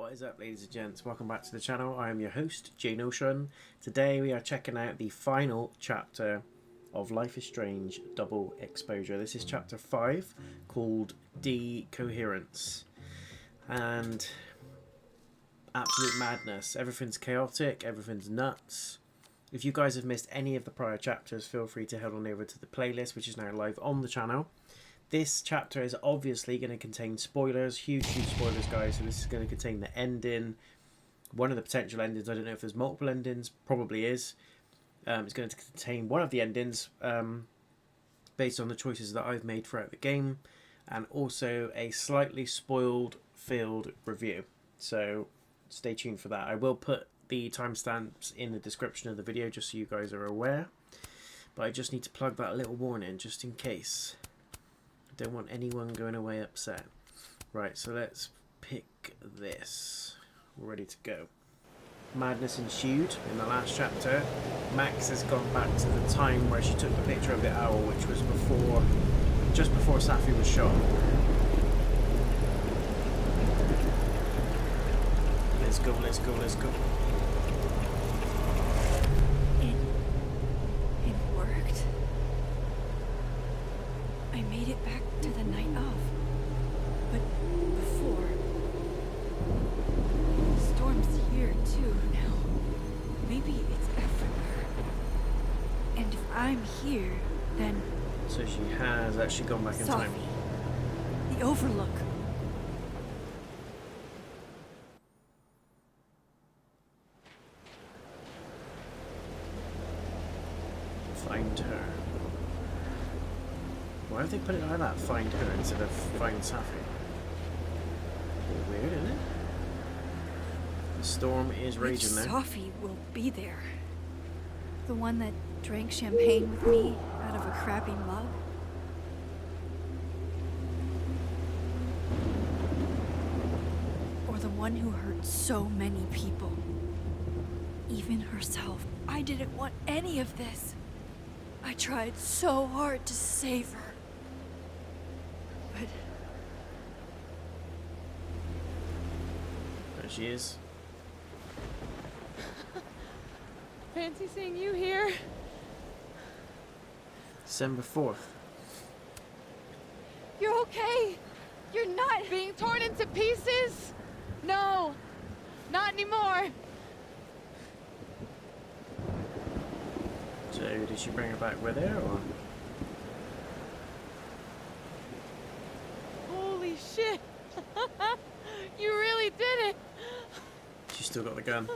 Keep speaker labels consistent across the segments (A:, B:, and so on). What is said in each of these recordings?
A: What is up, ladies and gents? Welcome back to the channel. I am your host, JayNotion. Today we are checking out the final chapter of Life is Strange Double Exposure. This is chapter 5 called Decoherence. And absolute madness. Everything's chaotic, everything's nuts. If you guys have missed any of the prior chapters, feel free to head on over to the playlist, which is now live on the channel. This chapter is obviously going to contain spoilers, huge spoilers, guys. So this is going to contain the ending, one of the potential endings. I don't know if there's multiple endings, probably is. It's going to contain one of the endings based on the choices that I've made throughout the game, and also a slightly spoiled filled review. So stay tuned for that. I will put the timestamps in the description of the video just so you guys are aware. But I just need to plug that little warning just in case. Don't want anyone going away upset. Right, so let's pick this. We're ready to go. Madness ensued in the last chapter. Max has gone back to the time where she took the picture of the owl, which was just before Safi was shot. Let's go, let's go, let's go.
B: It worked. I made it back to the night of. But before... Storm's here too now. Maybe it's everywhere. And if I'm here, then...
A: So she has actually gone back in
B: Safi,
A: time.
B: the Overlook.
A: Find her. Why have they put it like that? Find her instead of find Safi. Weird, isn't it? The storm is raging there.
B: Safi will be there. The one that drank champagne with me out of a crappy mug. Or the one who hurt so many people. Even herself. I didn't want any of this. I tried so hard to save her. But...
A: There she is.
C: Fancy seeing you here.
A: December 4th.
C: You're okay. You're not being torn into pieces. No, not anymore.
A: So did she bring her back with her, or?
C: Holy shit. You really did it.
A: She still got the gun.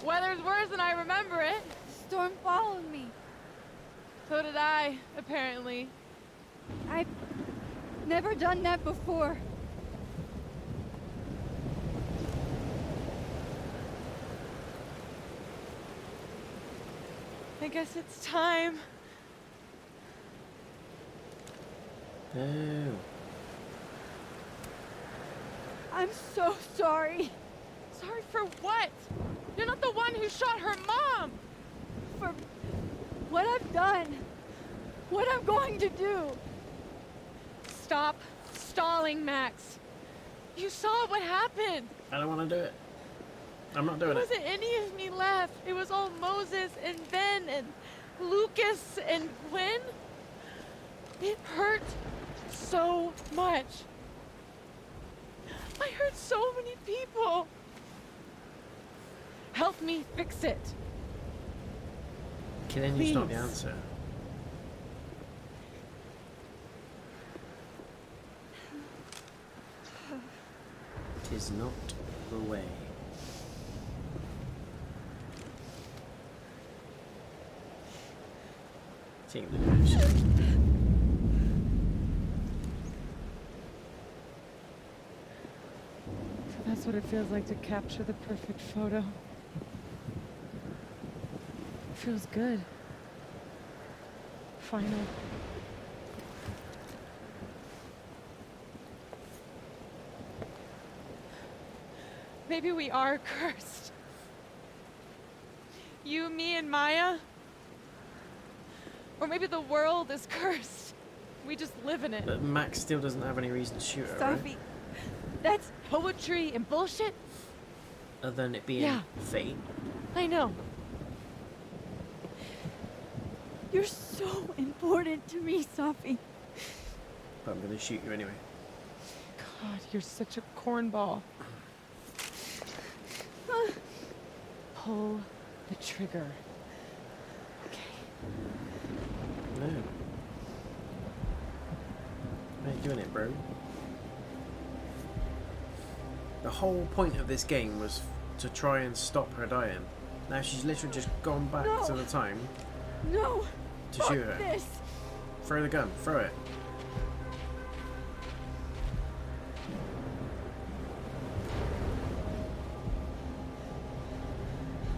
C: Weather's worse than I remember it.
B: Storm followed me.
C: So did I, apparently.
B: I've never done that before.
C: I guess it's time.
A: Oh.
B: I'm so sorry
C: Sorry for what? You're not the one who shot her mom.
B: for what I've done. What I'm going to do.
C: Stop stalling, Max. You saw what happened.
A: I don't want to do it. I'm not doing
C: There
A: it.
C: wasn't any of me left. It was all Moses and Ben and Lucas and Gwen. It hurt so much. I hurt so many people. Help me fix it.
A: Killing you's not the
C: Please.
A: answer. Tis not the way. Take the ghost.
C: That's what it feels like to capture the perfect photo. It feels good. Final. Maybe we are cursed. You, me, and Maya. Or maybe the world is cursed. We just live in it.
A: But Max still doesn't have any reason to shoot her, right?
B: Safi,
C: That's poetry and bullshit.
A: Other than it being
C: Yeah.
A: fate.
C: I know.
B: You're so important to me, Safi.
A: But I'm gonna shoot you anyway.
C: God, you're such a cornball. Pull the trigger. Okay.
A: No. How you doing it, bro? The whole point of this game was to try and stop her dying. Now she's literally just gone back to the time
B: No.
A: to shoot her.
B: This.
A: Throw the gun. Throw it.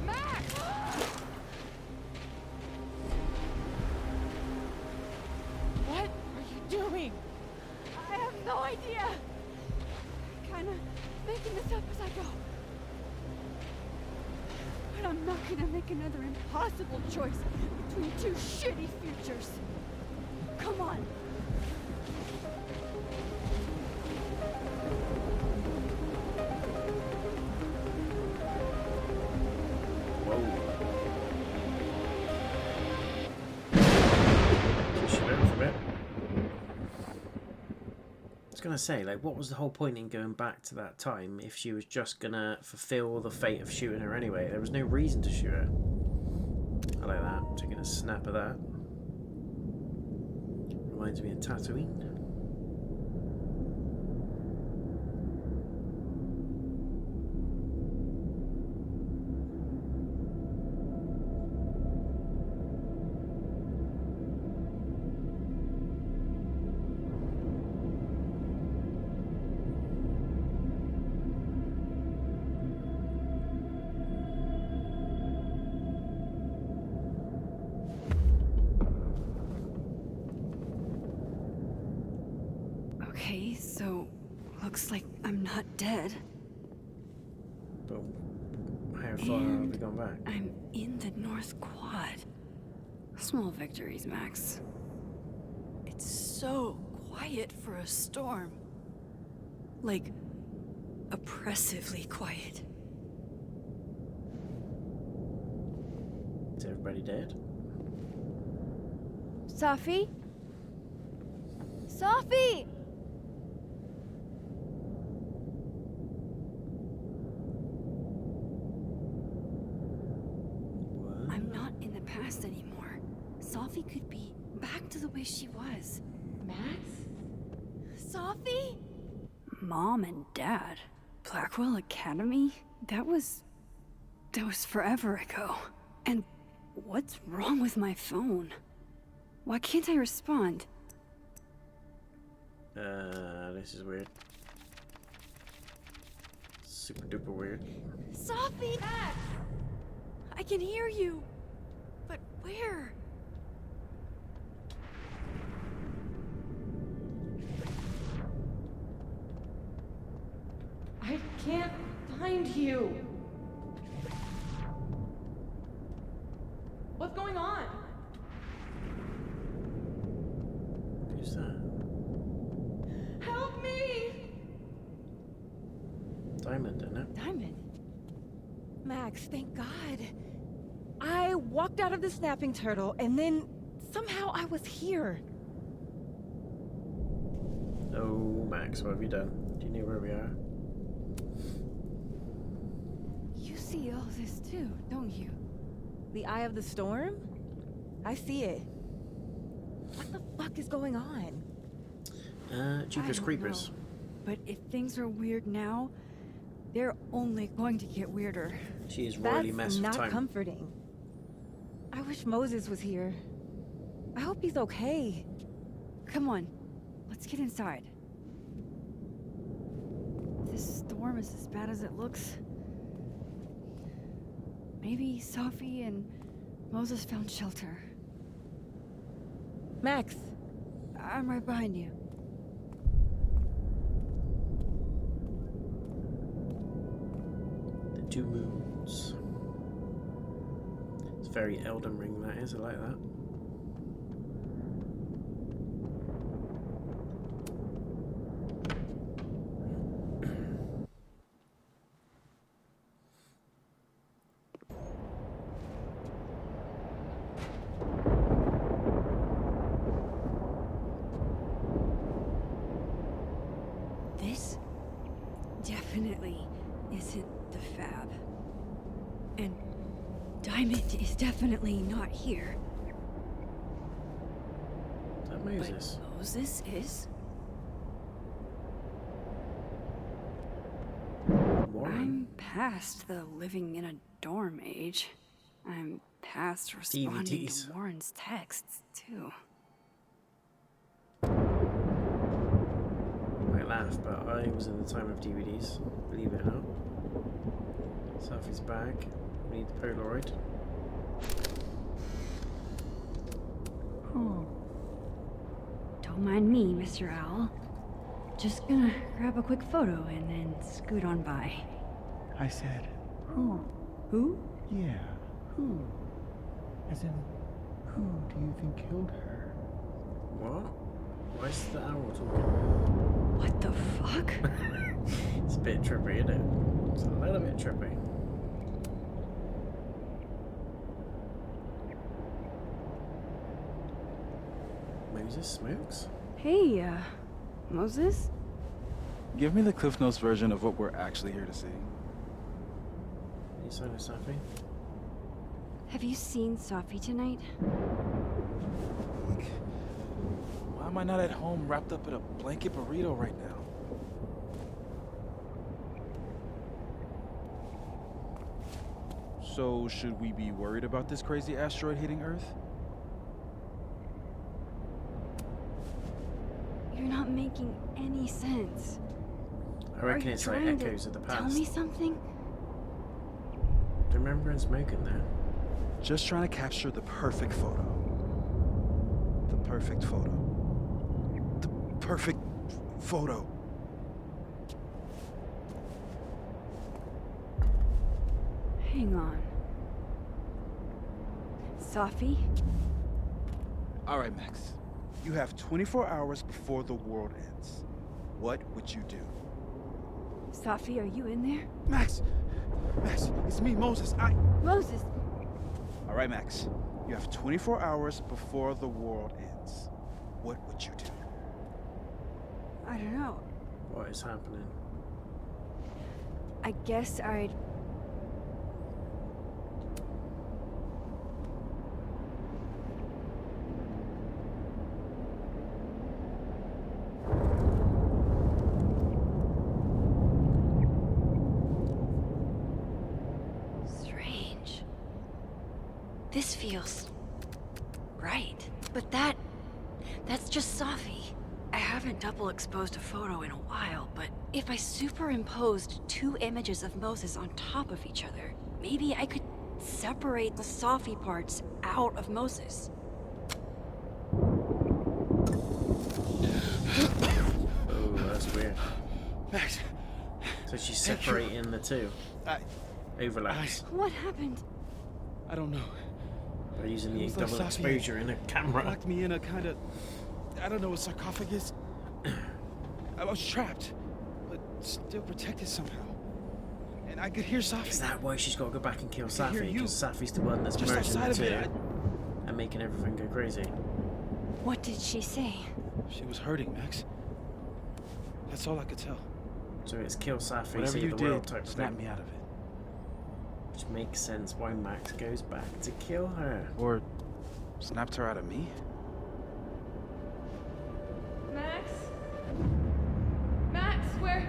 C: Max! What are you doing?
B: I have no idea. Kinda making this up as I go. But I'm not gonna make another impossible choice between two shitty futures. Come on.
A: Whoa. Push it over a bit. I was gonna say, like, what was the whole point in going back to that time if she was just gonna fulfill the fate of shooting her anyway? There was no reason to shoot her. I like that. Taking a snap of that. Reminds me of Tatooine.
B: Okay, so looks like I'm not dead.
A: But how far have we gone back?
B: I'm in the North Quad. Small victories, Max. It's so quiet for a storm. Like, oppressively quiet.
A: Is everybody dead?
B: Safi? Safi!
A: What?
B: I'm not in the past anymore. Safi could be back to the way she was.
C: Max?
B: Safi? Mom and Dad. Blackwell Academy? That was forever ago. And what's wrong with my phone? Why can't I respond?
A: This is weird. Super duper weird.
B: Safi! I can hear you. But where?
C: I can't find you. What's going on?
A: Who's that?
C: Help me!
A: Diamond, isn't it?
C: Diamond? Max, thank God. I walked out of the snapping turtle and then somehow I was here.
A: Oh, Max, what have you done? Do you know where we are?
C: You see all this too, don't you? The eye of the storm? I see it. What the fuck is going on?
A: Jeepers
B: I don't
A: Creepers.
B: know. But if things are weird now, they're only going to get weirder.
A: She is royally
C: That's
A: messed with
C: not
A: time.
C: comforting. I wish Moses was here. I hope he's okay.
B: Come on, let's get inside. This storm is as bad as it looks. Maybe Safi and Moses found shelter.
C: Max,
B: I'm right behind you.
A: The two moons. It's very Elden Ring, that is. I like that.
B: definitely isn't the Fab. And Diamond is definitely not here.
A: Is that Moses?
B: But Moses is?
A: Warren?
B: I'm past the living in a dorm age. I'm past responding
A: DVDs.
B: to Warren's texts, too.
A: I laugh, but I was in the time of DVDs, believe it or not. Safi's back. We need the Polaroid.
B: Oh. Don't mind me, Mr. Owl. Just gonna grab a quick photo and then scoot on by.
D: I said, who?
B: Who?
D: Yeah, who? As in, who do you think killed her?
A: What? Why is the owl talking?
B: What the fuck?
A: It's a bit trippy, isn't it? It's a little bit trippy. Moses smokes?
B: Hey, Moses?
E: Give me the Cliff Notes version of what we're actually here to see.
A: You sign a Safi?
B: Have you seen Safi tonight?
E: Why am I not at home wrapped up in a blanket burrito right now? So, should we be worried about this crazy asteroid hitting Earth?
B: You're not making any sense.
A: I reckon
B: Are you
A: it's like
B: trying to
A: echoes of the
B: Tell
A: past.
B: me something?
A: Do you remember him smoking there?
E: Just trying to capture the perfect photo. The perfect photo. The perfect photo.
B: Hang on. Safi?
E: All right, Max. You have 24 hours before the world ends. What would you do?
B: Safi, are you in there?
E: Max! Max, it's me, Moses.
B: Moses!
E: All right, Max. You have 24 hours before the world ends. What would you do?
B: I don't know.
A: What is happening?
B: I guess I'd... Strange. This feels... right. But that's just Safi. I haven't double exposed a photo in a while, but if I superimposed two images of Moses on top of each other, maybe I could separate the Safi parts out of Moses.
A: Oh, that's weird.
E: Max!
A: So she's separating the two.
E: I
A: Overlaps.
B: What happened?
E: don't know.
A: By using the
E: It was like
A: double
E: Safi
A: exposure in a camera.
E: Locked me in a kind of, I don't know, a sarcophagus. I was trapped, but still protected somehow. And I could hear Safi.
A: Is that why she's got to go back and kill
E: I can hear
A: Safi?
E: you.
A: Because Safi's the one that's
E: Just
A: merging the
E: outside
A: two
E: of it,
A: and making everything go crazy.
B: What did she say?
E: She was hurting, Max. That's all I could tell.
A: So it's kill Safi,
E: Whatever
A: save
E: you
A: the world
E: did,
A: type of
E: snap
A: thing.
E: me out of it.
A: Which makes sense why Max goes back to kill her.
E: Or snapped her out of me?
C: Max? Max, where?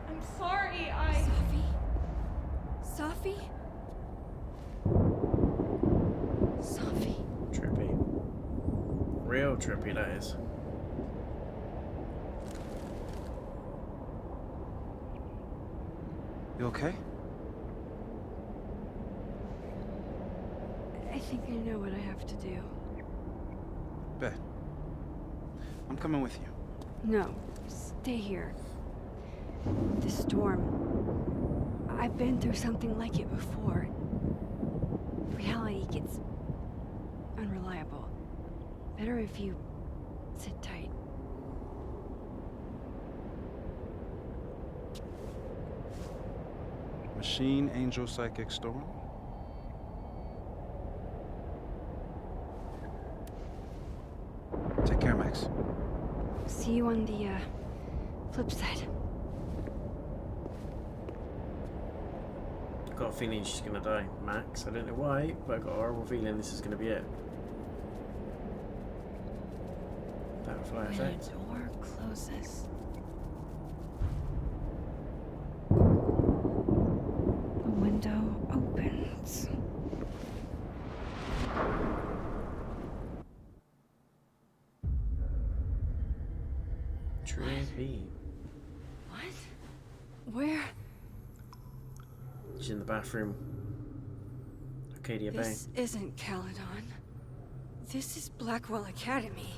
C: I'm sorry,
B: Safi? Safi? Safi?
A: Trippy. Real trippy, that is.
E: You okay?
B: I think I know what I have to do.
E: Bet. I'm coming with you.
B: No, stay here. The storm. I've been through something like it before. Reality gets unreliable. Better if you sit tight.
E: Machine, Angel, Psychic, Storm. Take care, Max.
B: See you on the, flip side.
A: got a feeling she's gonna die. Max, I don't know why, but I've got a horrible feeling this is gonna be it. Butterfly
B: When
A: effect.
B: a door closes, the window opens.
A: Trippy.
B: What? Where?
A: She's in the bathroom. Arcadia Bay.
B: This isn't Caledon. This is Blackwell Academy.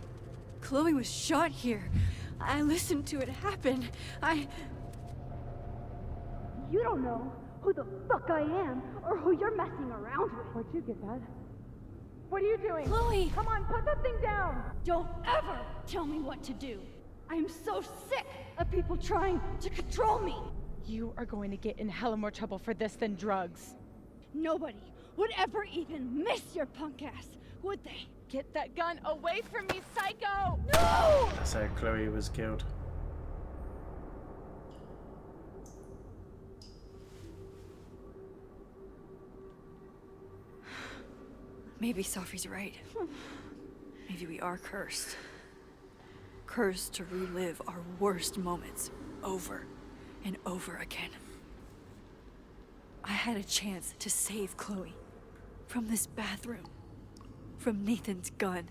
B: Chloe was shot here. I listened to it happen.
F: You don't know who the fuck I am or who you're messing around with.
C: Where'd you get that? What are you doing?
B: Chloe!
C: Come on, put that thing down!
F: Don't ever tell me what to do. I am so sick of people trying to control me.
C: You are going to get in hella more trouble for this than drugs.
F: Nobody would ever even miss your punk ass, would they?
C: Get that gun away from me, psycho!
F: No!
A: That's how Chloe was killed.
B: Maybe Safi's right. Maybe we are cursed. Cursed to relive our worst moments over and over again. I had a chance to save Chloe from this bathroom, from Nathan's gun.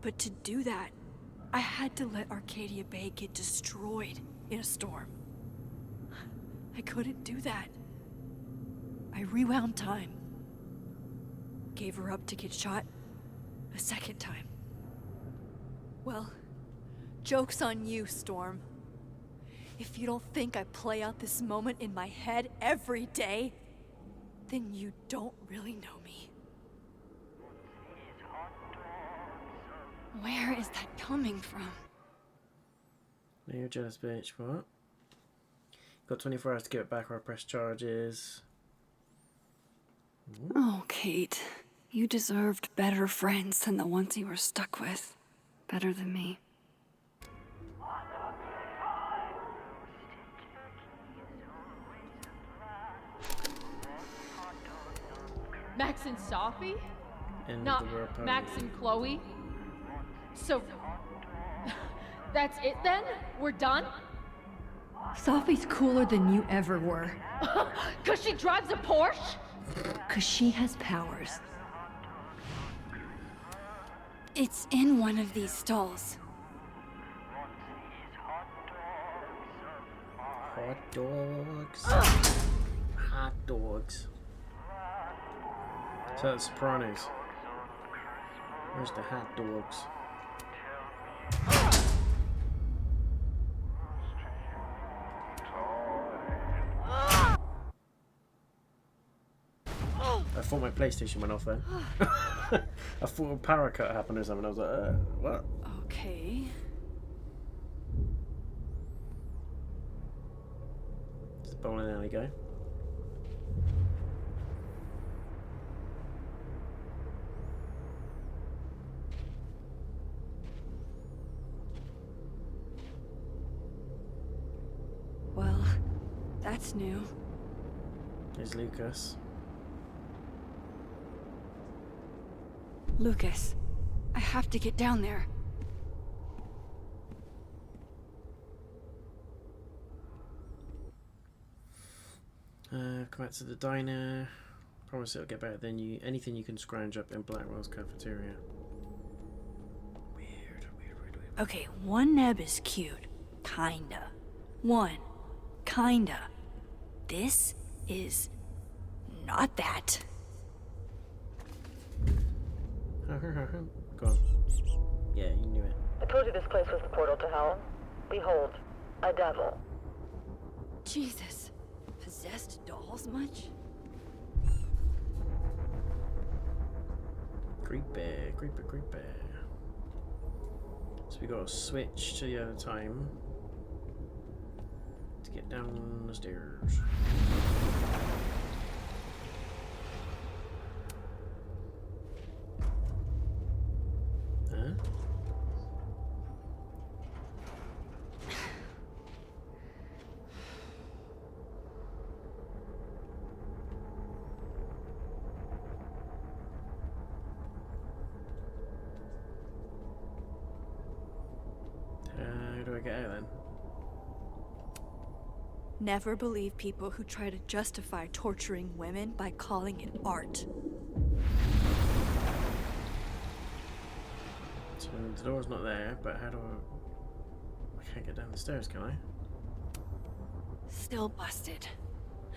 B: But to do that, I had to let Arcadia Bay get destroyed in a storm. I couldn't do that. I rewound time. Gave her up to get shot a second time. Well, joke's on you, Storm. If you don't think I play out this moment in my head every day, then you don't really know me. Where is that coming from?
A: No, you're jealous, bitch. What? Got 24 hours to get it back or press charges.
B: Oh, Kate. You deserved better friends than the ones you were stuck with. Better than me.
G: Max and Safi?
A: End
G: Not
A: of the world party.
G: Max and Chloe? So, that's it then? We're done?
B: Safi's cooler than you ever were.
G: 'Cause she drives a Porsche?
B: 'Cause she has powers. It's in one of these stalls.
A: Hot dogs. Hot dogs. So that's Sopranos. Where's the hot dogs? I thought my PlayStation went off then. I thought a power cut happened or something. I was like, what?
B: Okay.
A: It's a bowling alley go.
B: Well, that's new.
A: There's Lucas.
B: Lucas, I have to get down there.
A: Come back to the diner. Promise it'll get better than you. Anything you can scrounge up in Blackwell's cafeteria. Weird.
B: Okay, one neb is cute. Kinda. One. Kinda. This is not that.
A: Go on. Yeah, you knew it.
H: I told you this place was the portal to hell. Behold, a devil.
B: Jesus. Possessed dolls much?
A: Creepy. So we got to switch to the other time to get down the stairs. Huh? I get out then?
B: Never believe people who try to justify torturing women by calling it art.
A: So the door's not there, but how do I can't get down the stairs, can I?
G: Still busted.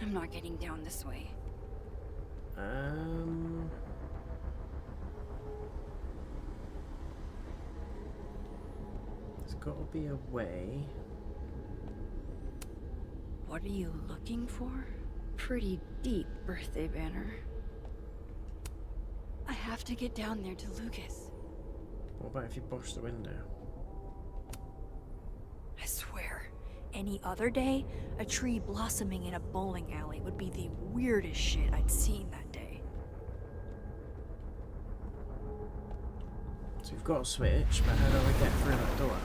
G: I'm not getting down this way.
A: There's got to be a way.
G: What are you looking for? Pretty deep birthday banner.
B: I have to get down there to Lucas.
A: What about if you push the window?
B: I swear, any other day, a tree blossoming in a bowling alley would be the weirdest shit I'd seen that day.
A: So we've got a switch, but how do I get through that door?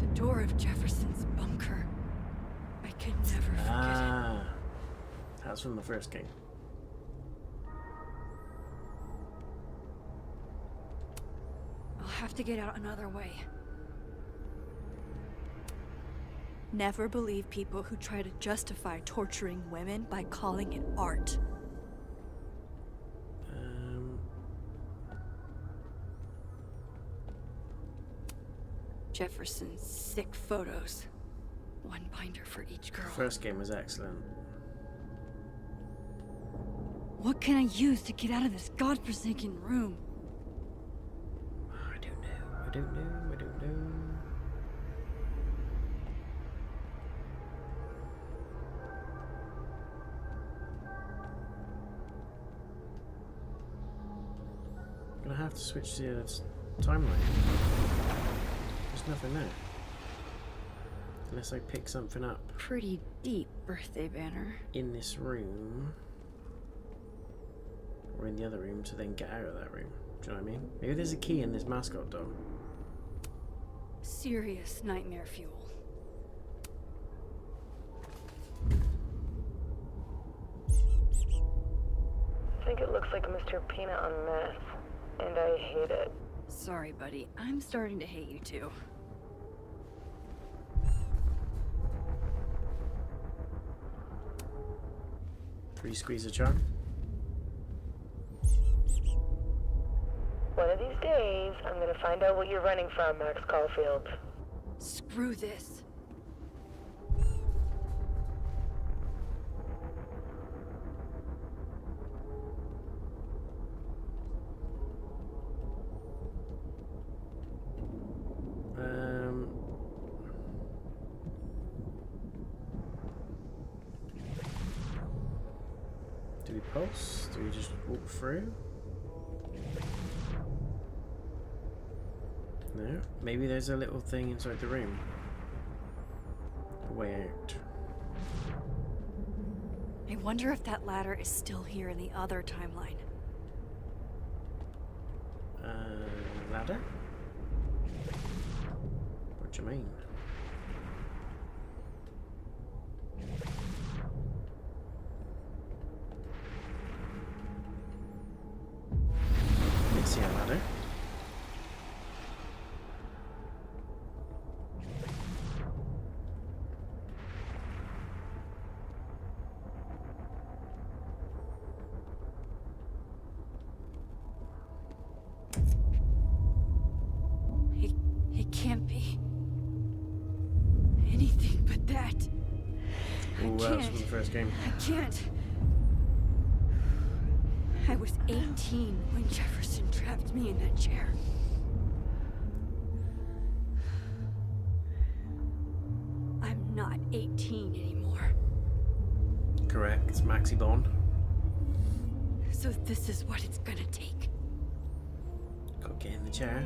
B: The door of Jefferson's bunker. I could never forget it.
A: Ah, that's from the first game.
B: I'll have to get out another way. Never believe people who try to justify torturing women by calling it art. Jefferson's sick photos. One binder for each girl.
A: First game was excellent.
B: What can I use to get out of this godforsaken room?
A: I don't know. I'm gonna have to switch to the timeline. There's nothing there. Unless I pick something up
G: Pretty deep birthday banner.
A: in this room. Or in the other room to then get out of that room. Do you know what I mean? Maybe there's a key in this mascot doll.
B: Serious nightmare fuel.
H: I think it looks like Mr. Peanut on meth, and I hate it.
G: Sorry, buddy. I'm starting to hate you too.
A: Three squeeze a charm.
H: One of these days, I'm gonna find out what you're running from, Max Caulfield.
B: Screw this.
A: Do we pulse? Do we just walk through? No. Maybe there's a little thing inside the room. A way out.
B: I wonder if that ladder is still here in the other timeline.
A: Ladder? What do you mean? Let's see a ladder.
B: It can't be anything but that.
A: Oh, that was from the first game.
B: I can't. I was 18 when Jefferson trapped me in that chair. I'm not 18 anymore.
A: Correct. It's Maxi Bond.
B: So this is what it's gonna take.
A: Gotta get in the chair.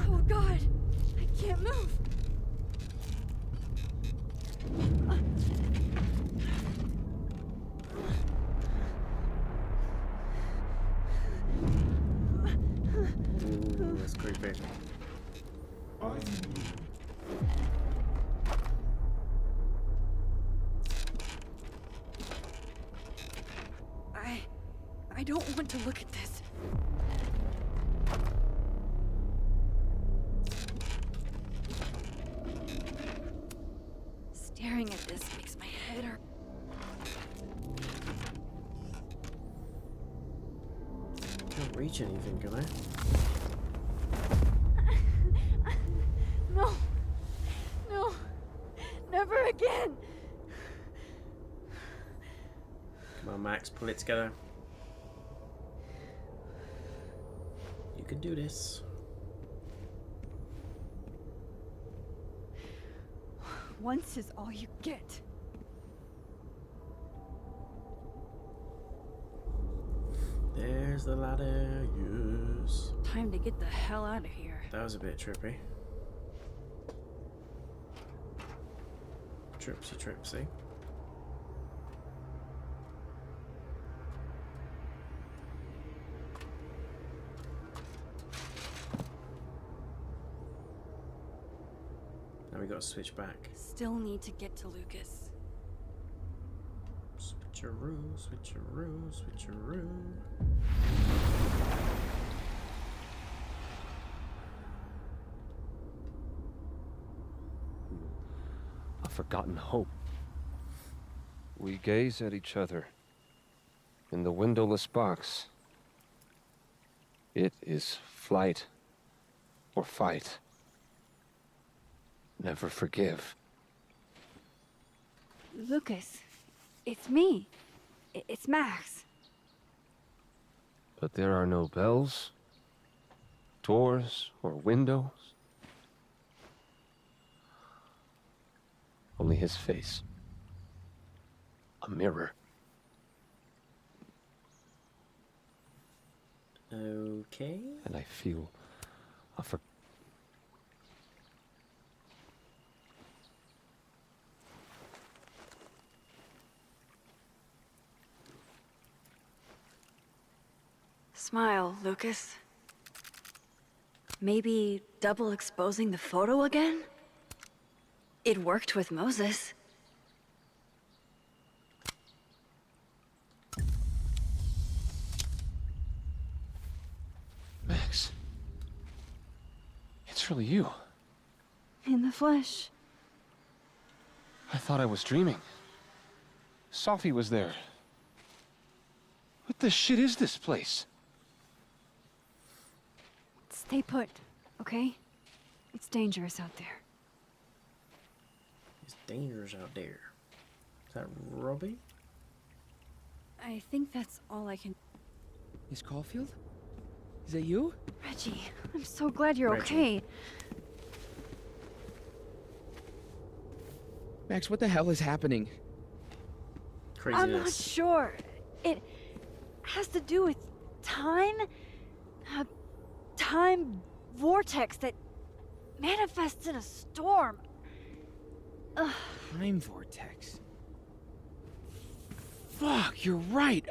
B: Oh God, I can't move.
A: Ooh, that's creepy.
B: don't want to look at this. Staring at this makes my head hurt.
A: Can't reach anything, can I?
B: No. No. Never again.
A: Come on, Max, pull it together. You can do this.
B: Once is all you get.
A: There's the ladder, yes.
B: Time to get the hell out of here.
A: That was a bit trippy. Tripsy, tripsy. Now we got to switch back.
B: Still need to get to Lucas.
A: Switcheroo, switcheroo, switcheroo.
I: A forgotten hope. We gaze at each other in the windowless box. It is flight or fight. Never forgive.
F: Lucas, it's me. It's Max.
I: But there are no bells, doors, or windows. Only his face. A mirror.
A: Okay.
I: And I feel a
B: Smile, Lucas. Maybe double exposing the photo again? It worked with Moses.
I: Max. It's really you.
F: In the flesh.
I: I thought I was dreaming. Safi was there. What the shit is this place?
F: Stay put, okay? It's dangerous out there.
A: It's dangerous out there. Is that Robbie?
B: I think that's all I can...
E: Miss Caulfield? Is that you?
F: Reggie, I'm so glad you're
A: Reggie.
F: okay.
E: Max, what the hell is happening?
A: Craziness.
F: I'm not sure. It has to do with time? A time vortex that manifests in a storm. Ugh.
E: Time vortex. Fuck, you're right.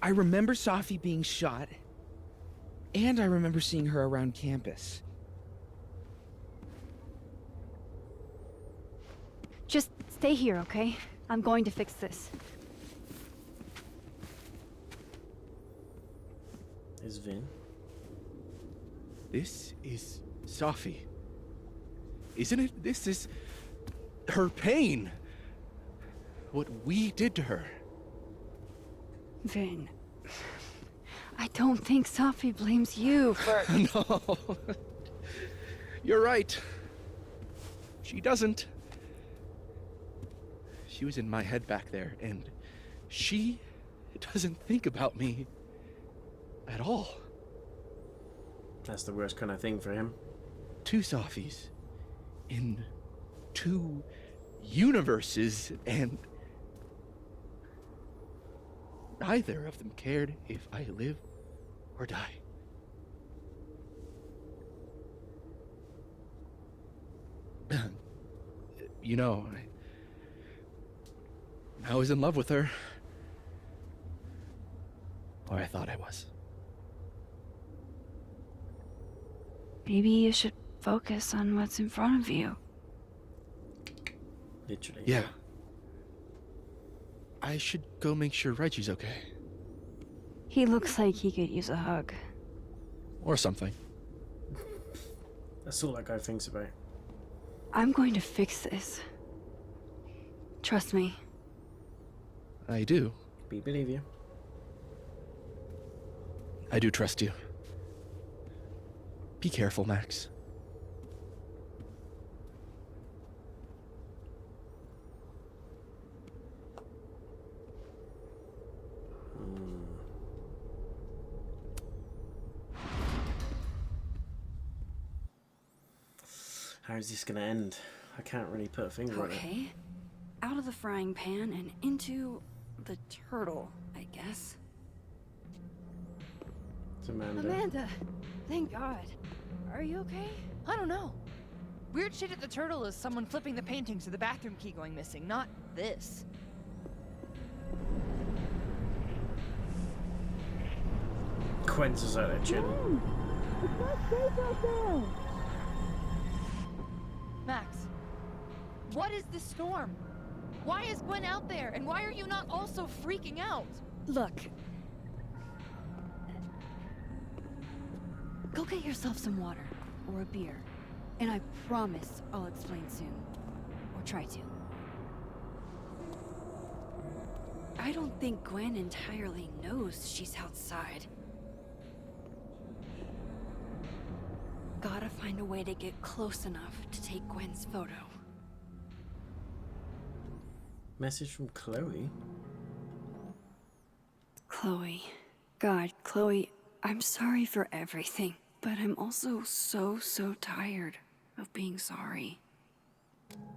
E: I remember Safi being shot, and I remember seeing her around campus.
F: Just stay here, okay? I'm going to fix this.
A: Is Vin?
E: This is Safi. Isn't it? This is her pain. What we did to her.
F: Vin, I don't think Safi blames you for...
E: No. You're right. She doesn't. She was in my head back there, and she doesn't think about me at all.
A: That's the worst kind of thing for him.
E: Two Safis in two universes, and neither of them cared if I live or die. You know, I was in love with her. Or I thought I was.
F: Maybe you should focus on what's in front of you.
A: Literally.
E: Yeah. I should go make sure Reggie's okay.
F: He looks like he could use a hug.
J: Or something.
A: That's all that guy thinks about.
F: I'm going to fix this. Trust me.
J: I do.
A: We believe you.
J: I do trust you. Be careful, Max.
A: How's this gonna end? I can't really put a finger on it.
F: Okay. Out of the frying pan and into the turtle, I guess.
A: It's Amanda.
B: Amanda, thank God. Are you okay?
K: I don't know. Weird shit at the turtle is someone flipping the paintings or the bathroom key going missing, not this.
A: Gwen's is out there chilling.
C: It's not safe out there!
K: Max, what is this storm? Why is Gwen out there, and why are you not also freaking out?
F: Look. Go get yourself some water, or a beer. And I promise I'll explain soon. Or try to. I don't think Gwen entirely knows she's outside. Gotta find a way to get close enough to take Gwen's photo.
A: Message from Chloe.
F: Chloe. God, Chloe, I'm sorry for everything. But I'm also so tired of being sorry.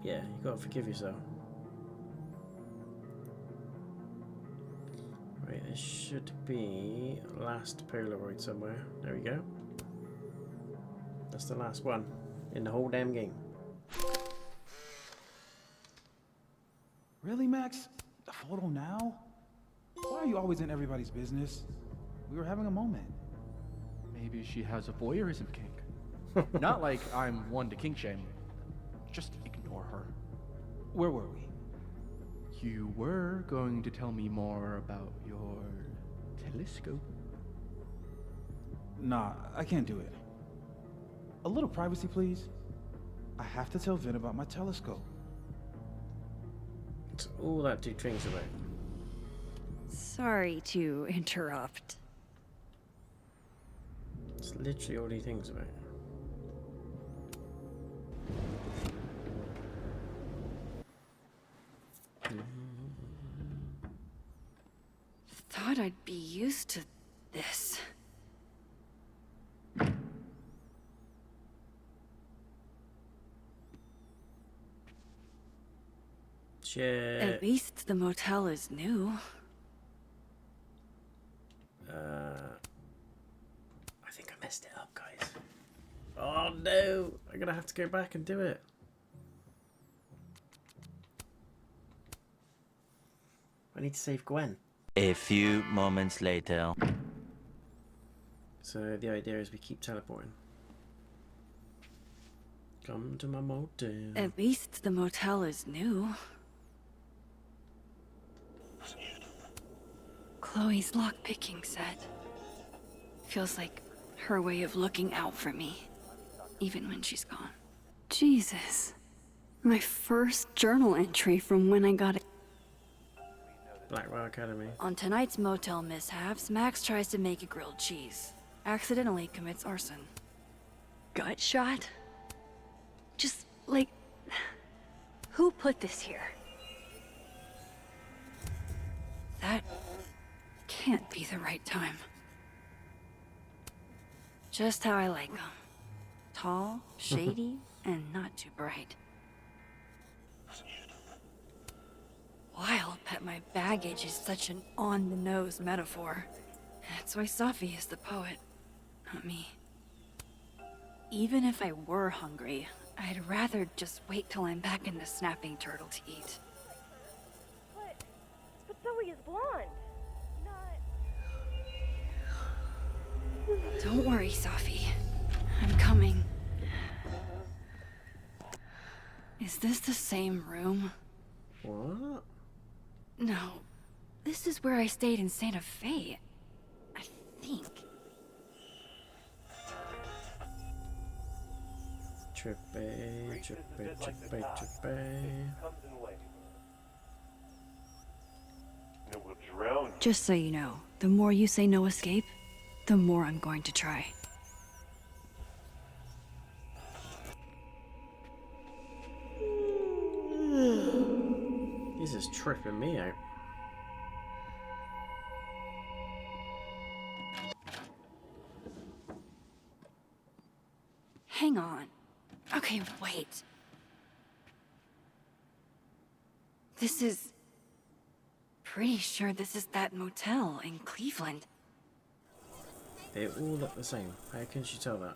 A: Yeah, you gotta forgive yourself. Right, there should be last Polaroid somewhere. There we go. That's the last one in the whole damn game.
E: Really, Max? A photo now? Why are you always in everybody's business? We were having a moment.
L: Maybe she has a voyeurism kink. Not like I'm one to kink shame. Just ignore her.
E: Where were we?
L: You were going to tell me more about your telescope.
E: Nah, I can't do it. A little privacy, please. I have to tell Vin about my telescope.
A: It's all that dude thinks about.
F: Sorry to interrupt.
A: It's literally all he thinks about.
F: Thought I'd be used to this.
A: Shit.
F: At least the motel is new.
A: I think I messed it up, guys. Oh no! I'm gonna have to go back and do it. I need to save Gwen.
M: A few moments later.
A: So the idea is we keep teleporting. Come to my motel.
F: At least the motel is new. Chloe's lockpicking set. Feels like her way of looking out for me, even when she's gone. Jesus. My first journal entry from when I got it.
A: Blackwell Academy.
F: On tonight's motel mishaps, Max tries to make a grilled cheese. Accidentally commits arson. Gut shot? Just, like... Who put this here? That... can't be the right time. Just how I like them. Tall, shady, and not too bright. Wild that my baggage is such an on-the-nose metaphor. That's why Safi is the poet, not me. Even if I were hungry, I'd rather just wait till I'm back in the snapping turtle to eat.
H: But Zoe is blonde.
F: Don't worry, Safi. I'm coming. Is this the same room?
A: What?
F: No. This is where I stayed in Santa Fe.
A: Trippy, trippy, trippy, trippy.
B: Just so you know, the more you say no escape, the more I'm going to try.
A: This is tripping me out.
B: Hang on. Okay, wait. This is... Pretty sure this is that motel in Cleveland.
A: They all look the same. How can she tell that?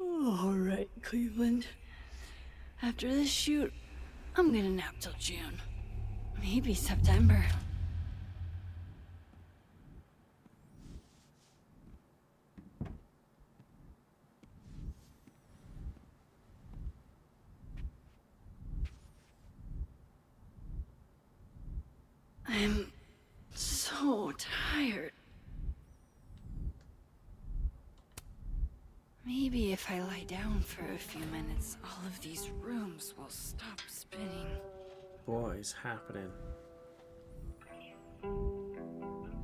B: Alright, Cleveland. After this shoot, I'm gonna nap till June. Maybe September. I'm so tired. Maybe if I lie down for a few minutes, all of these rooms will stop spinning.
A: What is happening?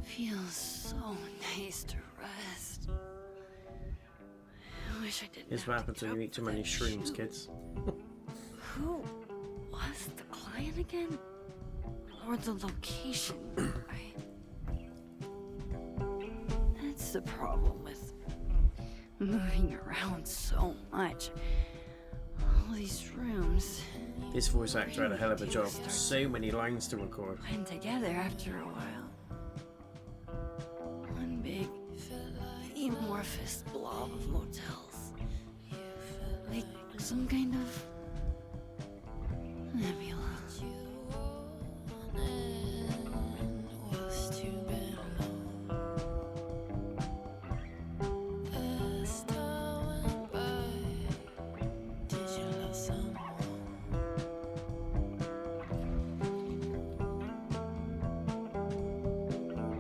B: Feels so nice to rest. I wish I didn't.
A: This is what happens when you eat too many shrooms, kids.
B: Who was the client again? Or the location? That's the problem with moving around so much. All these rooms.
A: This voice actor had a hell of a job. So many lines to record.
B: Blend together after a while. One big, amorphous blob of motels. Like some kind of nebula.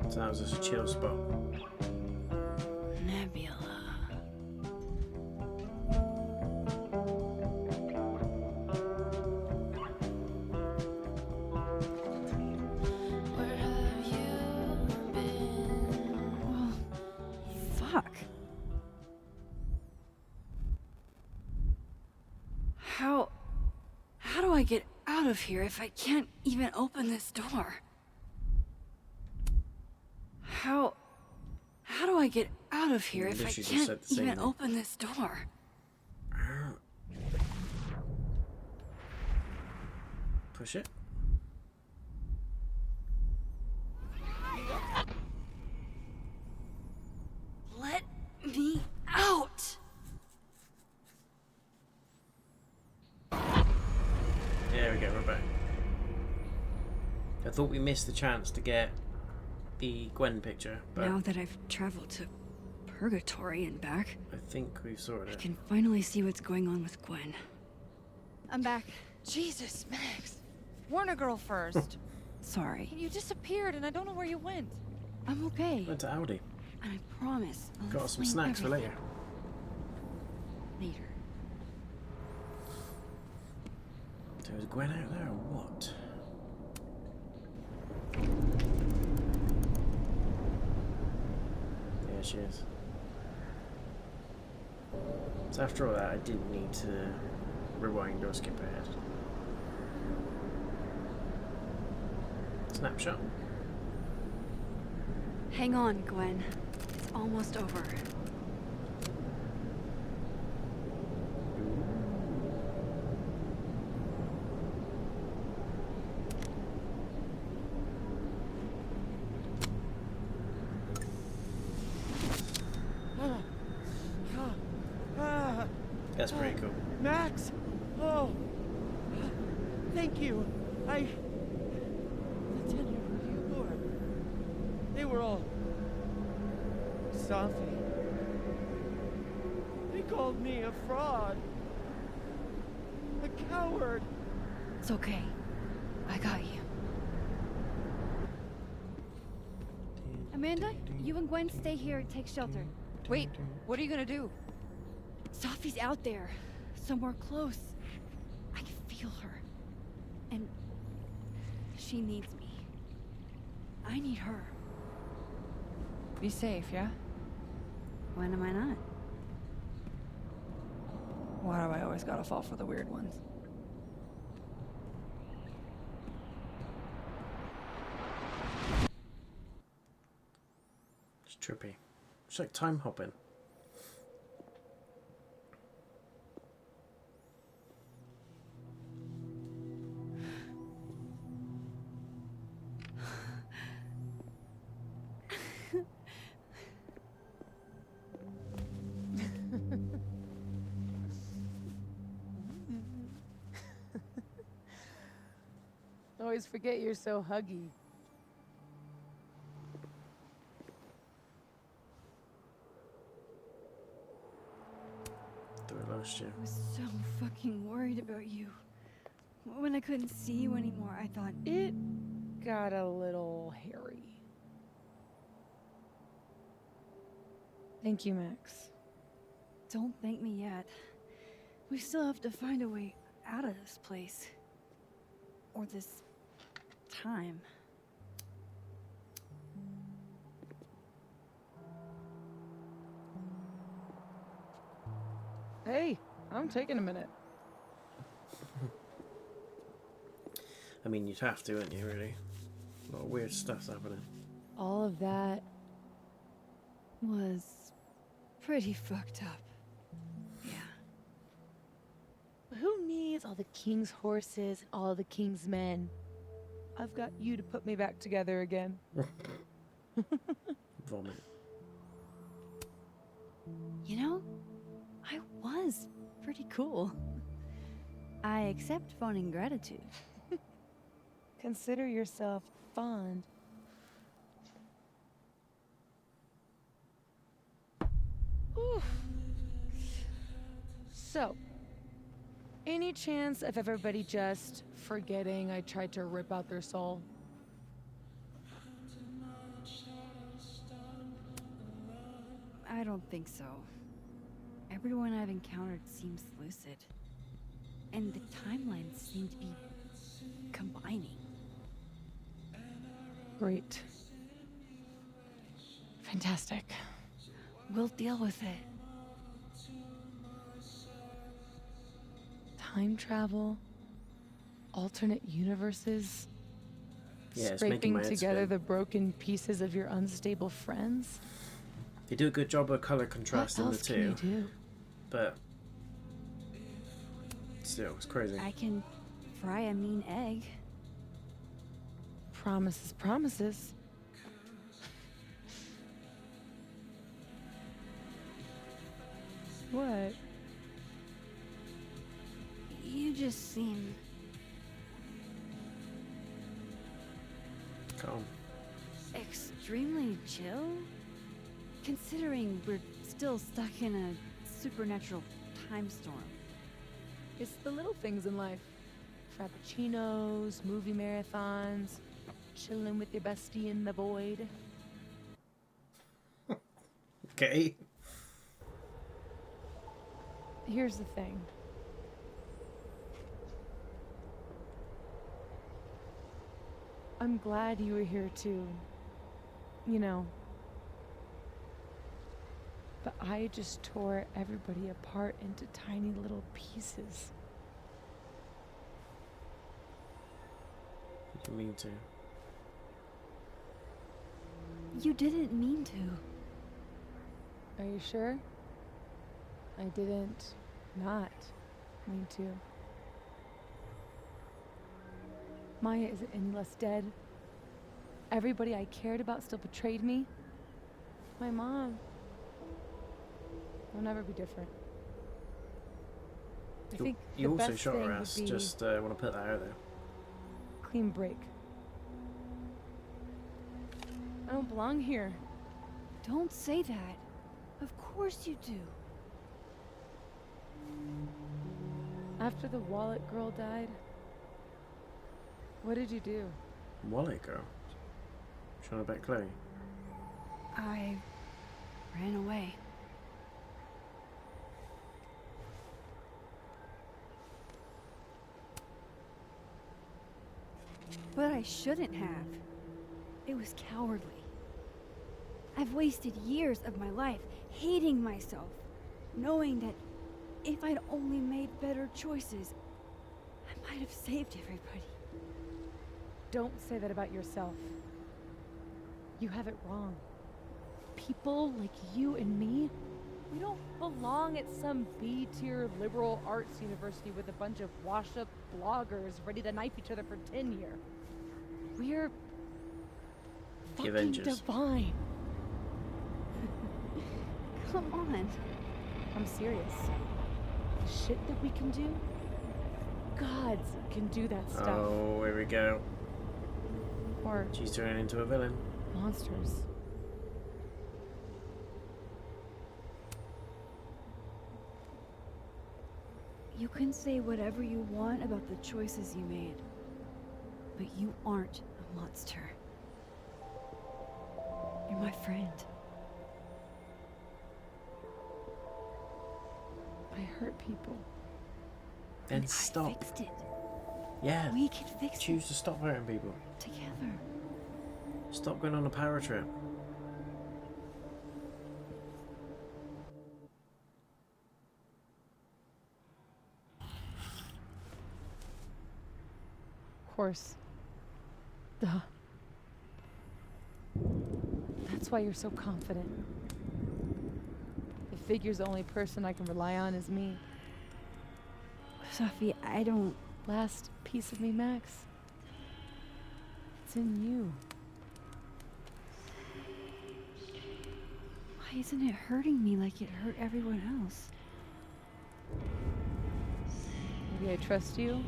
A: So that was just a chill spot.
B: Nebula. Where have you been? Well, fuck. How do I get out of here if I can't even open this door? How do I get out of here if I can't even open this door?
A: Push it.
B: Let me out!
A: There we go, we're back. I thought we missed the chance to get the Gwen picture, but
B: Now that I've traveled to Purgatory and back,
A: I think we've sorted
B: I
A: it.
B: can finally see what's going on with Gwen.
K: I'm back. Jesus, Max. Warn a girl first.
B: Sorry.
K: You disappeared and I don't know where you went.
B: I'm okay.
A: Went to Aldi.
B: And I promise I'll
A: Got some
B: explain
A: snacks for
B: everything
A: later.
B: later.
A: So is Gwen out there or what? Yeah, she is. So after all that, I didn't need to rewind or skip ahead. Snapshot.
B: Hang on, Gwen. It's almost over.
A: That's pretty cool.
D: Max! Oh! Thank you. The 10 you were. They were all... Safi. They called me a fraud. A coward.
B: It's okay. I got you.
F: Amanda, you and Gwen stay here and take shelter.
K: Wait, what are you gonna do?
F: Safi's out there, somewhere close. I can feel her. And she needs me. I need her.
K: Be safe, yeah?
F: When am I not?
K: Why do I always gotta fall for the weird ones?
A: It's trippy. It's like time hopping.
C: Always forget you're so huggy.
A: I lost you.
F: I was so fucking worried about you. When I couldn't see you anymore, I thought
C: It got a little hairy. Thank you, Max.
F: Don't thank me yet. We still have to find a way out of this place. Or this time.
C: Hey, I'm taking a minute.
A: I mean, you'd have to, wouldn't you, really? A lot of weird stuff's happening.
C: All of that
F: Was pretty fucked up. Yeah.
C: Who needs all the king's horses and all the king's men? I've got you to put me back together again.
A: Vomit.
F: You know, I was pretty cool. I accept fun and gratitude.
C: Consider yourself fond. Oof. So, any chance of everybody just forgetting I tried to rip out their soul?
F: I don't think so. Everyone I've encountered seems lucid. And the timelines seem to be combining.
C: Great. Fantastic.
F: We'll deal with it.
C: Time travel, alternate universes,
A: Yeah, it's making
C: scraping
A: my head
C: together
A: spin.
C: the broken pieces of your unstable friends.
A: They do a good job of colour contrasting
C: What
A: the
C: else can
A: two,
C: you do?
A: but still, it's crazy.
F: I can fry a mean egg.
C: Promises, promises. What?
F: You just seem
A: Calm.
F: extremely chill, considering we're still stuck in a supernatural time storm.
C: It's the little things in life. Frappuccinos, movie marathons, chilling with your bestie in the void.
A: Okay.
C: Here's the thing. I'm glad you were here too. You know. But I just tore everybody apart into tiny little pieces.
A: You mean to.
F: You didn't mean to.
C: Are you sure? I didn't not mean to. Maya isn't any less dead. Everybody I cared about still betrayed me. My mom. I'll never be different. I think
A: You
C: the
A: also
C: best
A: shot
C: thing
A: her
C: would
A: ass.
C: be
A: Just want to put that out there.
C: clean break. I don't belong here.
F: Don't say that. Of course you do.
C: After the wallet girl died, what did you do?
A: Wallet girl. Trying to bet Chloe.
F: I ran away. But I shouldn't have. It was cowardly. I've wasted years of my life hating myself, knowing that if I'd only made better choices, I might have saved everybody.
G: Don't say that about yourself. You have it wrong. People like you and me, we don't belong at some B-tier liberal arts university with a bunch of washed-up bloggers ready to knife each other for tenure. We're
A: The
G: fucking
A: Avengers.
G: divine.
F: Come on.
G: I'm serious. The shit that we can do, gods can do that stuff.
A: Oh, here we go.
G: Or
A: She's turning into a villain.
G: monsters.
F: You can say whatever you want about the choices you made, but you aren't a monster. You're my friend.
G: I hurt people.
A: Then
F: And
A: stop.
F: I fixed it.
A: Yeah.
F: We can fix
A: Choose to stop hurting people.
F: it together.
A: Stop going on a power trip.
G: Of course. Duh. That's why you're so confident. It figures the only person I can rely on is me.
F: Safi, I don't...
G: Last piece of me, Max. It's in you.
F: Why isn't it hurting me like it hurt everyone else?
G: Maybe I trust you.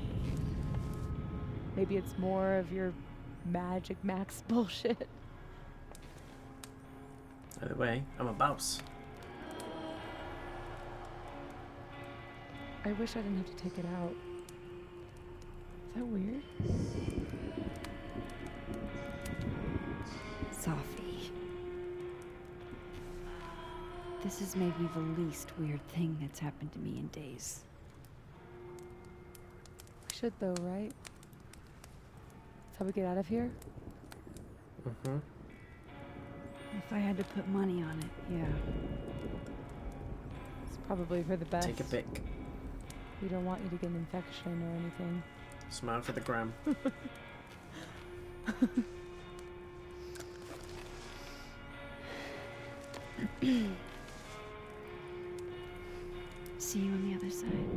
G: Maybe it's more of your Magic Max bullshit.
A: Either way, I'm a boss.
G: I wish I didn't have to take it out. Is that weird?
F: Safi. This is maybe the least weird thing that's happened to me in days.
G: We should though, right? That's how we get out of here?
A: Mm-hmm.
F: If I had to put money on it, yeah.
G: It's probably for the best.
A: Take a pic.
G: We don't want you to get an infection or anything.
A: Smile for the gram.
F: See you on the other side.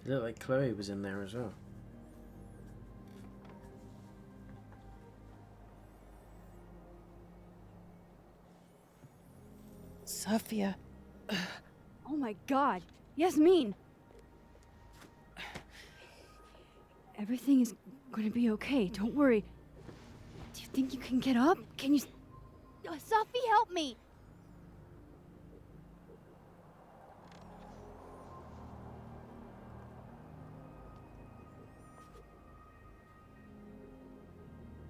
A: It looked like Chloe was in there as well.
F: Safia. Oh my god. Yasmin! Everything is gonna be okay. Don't worry. Do you think you can get up? Can you... Safi, help me!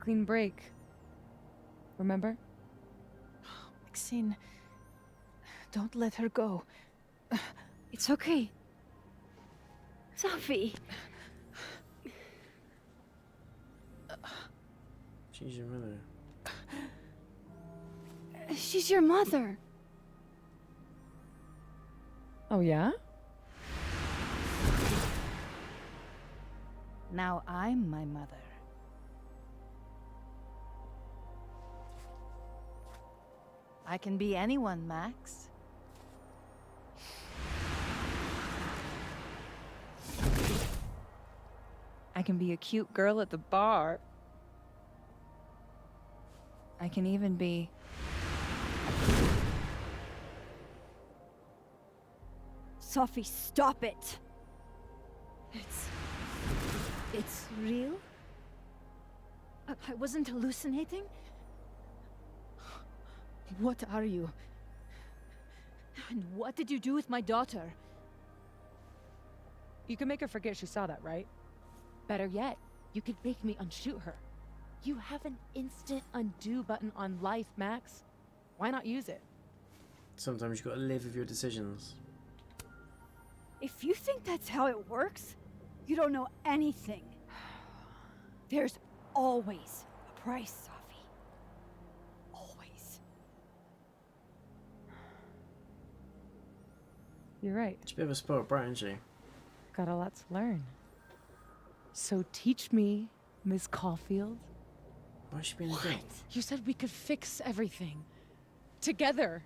G: Clean break. Remember?
N: Maxine, don't let her go.
F: It's okay. Safi!
A: She's your mother.
F: She's your mother.
G: Oh, yeah?
N: Now I'm my mother. I can be anyone, Max. I can be a cute girl at the bar. I can even be...
F: Safi, stop it! It's real? I wasn't hallucinating? What are you? And what did you do with my daughter?
G: You can make her forget she saw that, right? Better yet, You could make me unshoot her. You have an instant undo button on life, Max. Why not use it?
A: Sometimes you gotta live with your decisions.
F: If you think that's how it works, you don't know anything. There's always a price, Safi. Always.
G: You're right.
A: She's a bit of a spoiled brat, isn't she?
G: Got a lot to learn. So teach me, Miss Caulfield.
A: Why is she being a dick?
G: You said we could fix everything. Together.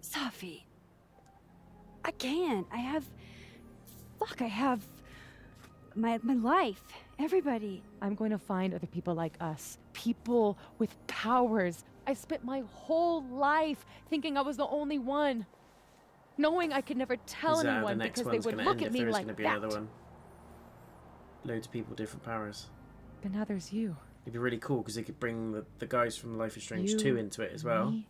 F: Safi. I can't. I have my life. Everybody.
G: I'm going to find other people like us. People with powers. I spent my whole life thinking I was the only one. Knowing I could never tell anyone because they would look at me like that. Another one.
A: Loads of people, different powers.
G: But now there's you.
A: It'd be really cool because they could bring the guys from Life is Strange 2 into it as well.
G: Me,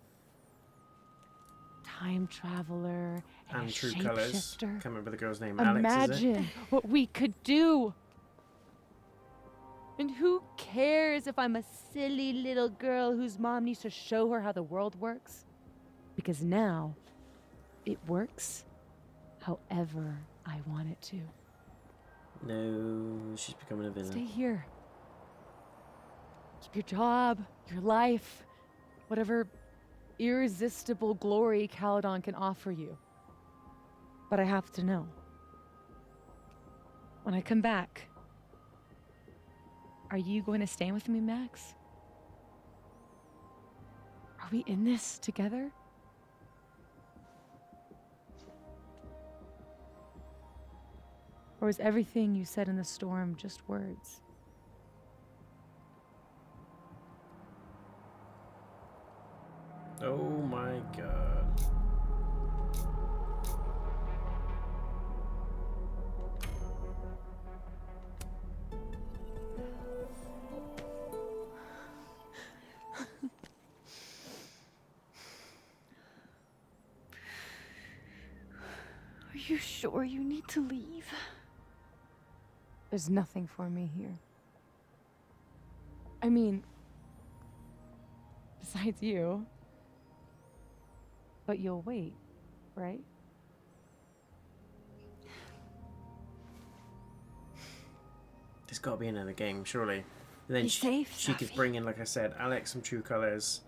G: time traveler and
A: True
G: a
A: Colors.
G: shapeshifter.
A: Can't remember the girl's name.
G: Imagine
A: Alex, is it?
G: what we could do. And who cares if I'm a silly little girl whose mom needs to show her how the world works? Because now, it works however I want it to.
A: No, she's becoming a villain.
G: Stay here. Keep your job, your life, whatever irresistible glory Caledon can offer you. But I have to know. When I come back, are you going to stay with me, Max? Are we in this together? Or is everything you said in the storm just words?
A: Oh my god.
F: Are you sure you need to leave?
G: There's nothing for me here. I mean, besides you. But you'll wait, right?
A: There's got to be another game, surely. And then
F: Be safe,
A: she could
F: Safi.
A: bring in, like I said, Alex from True Colors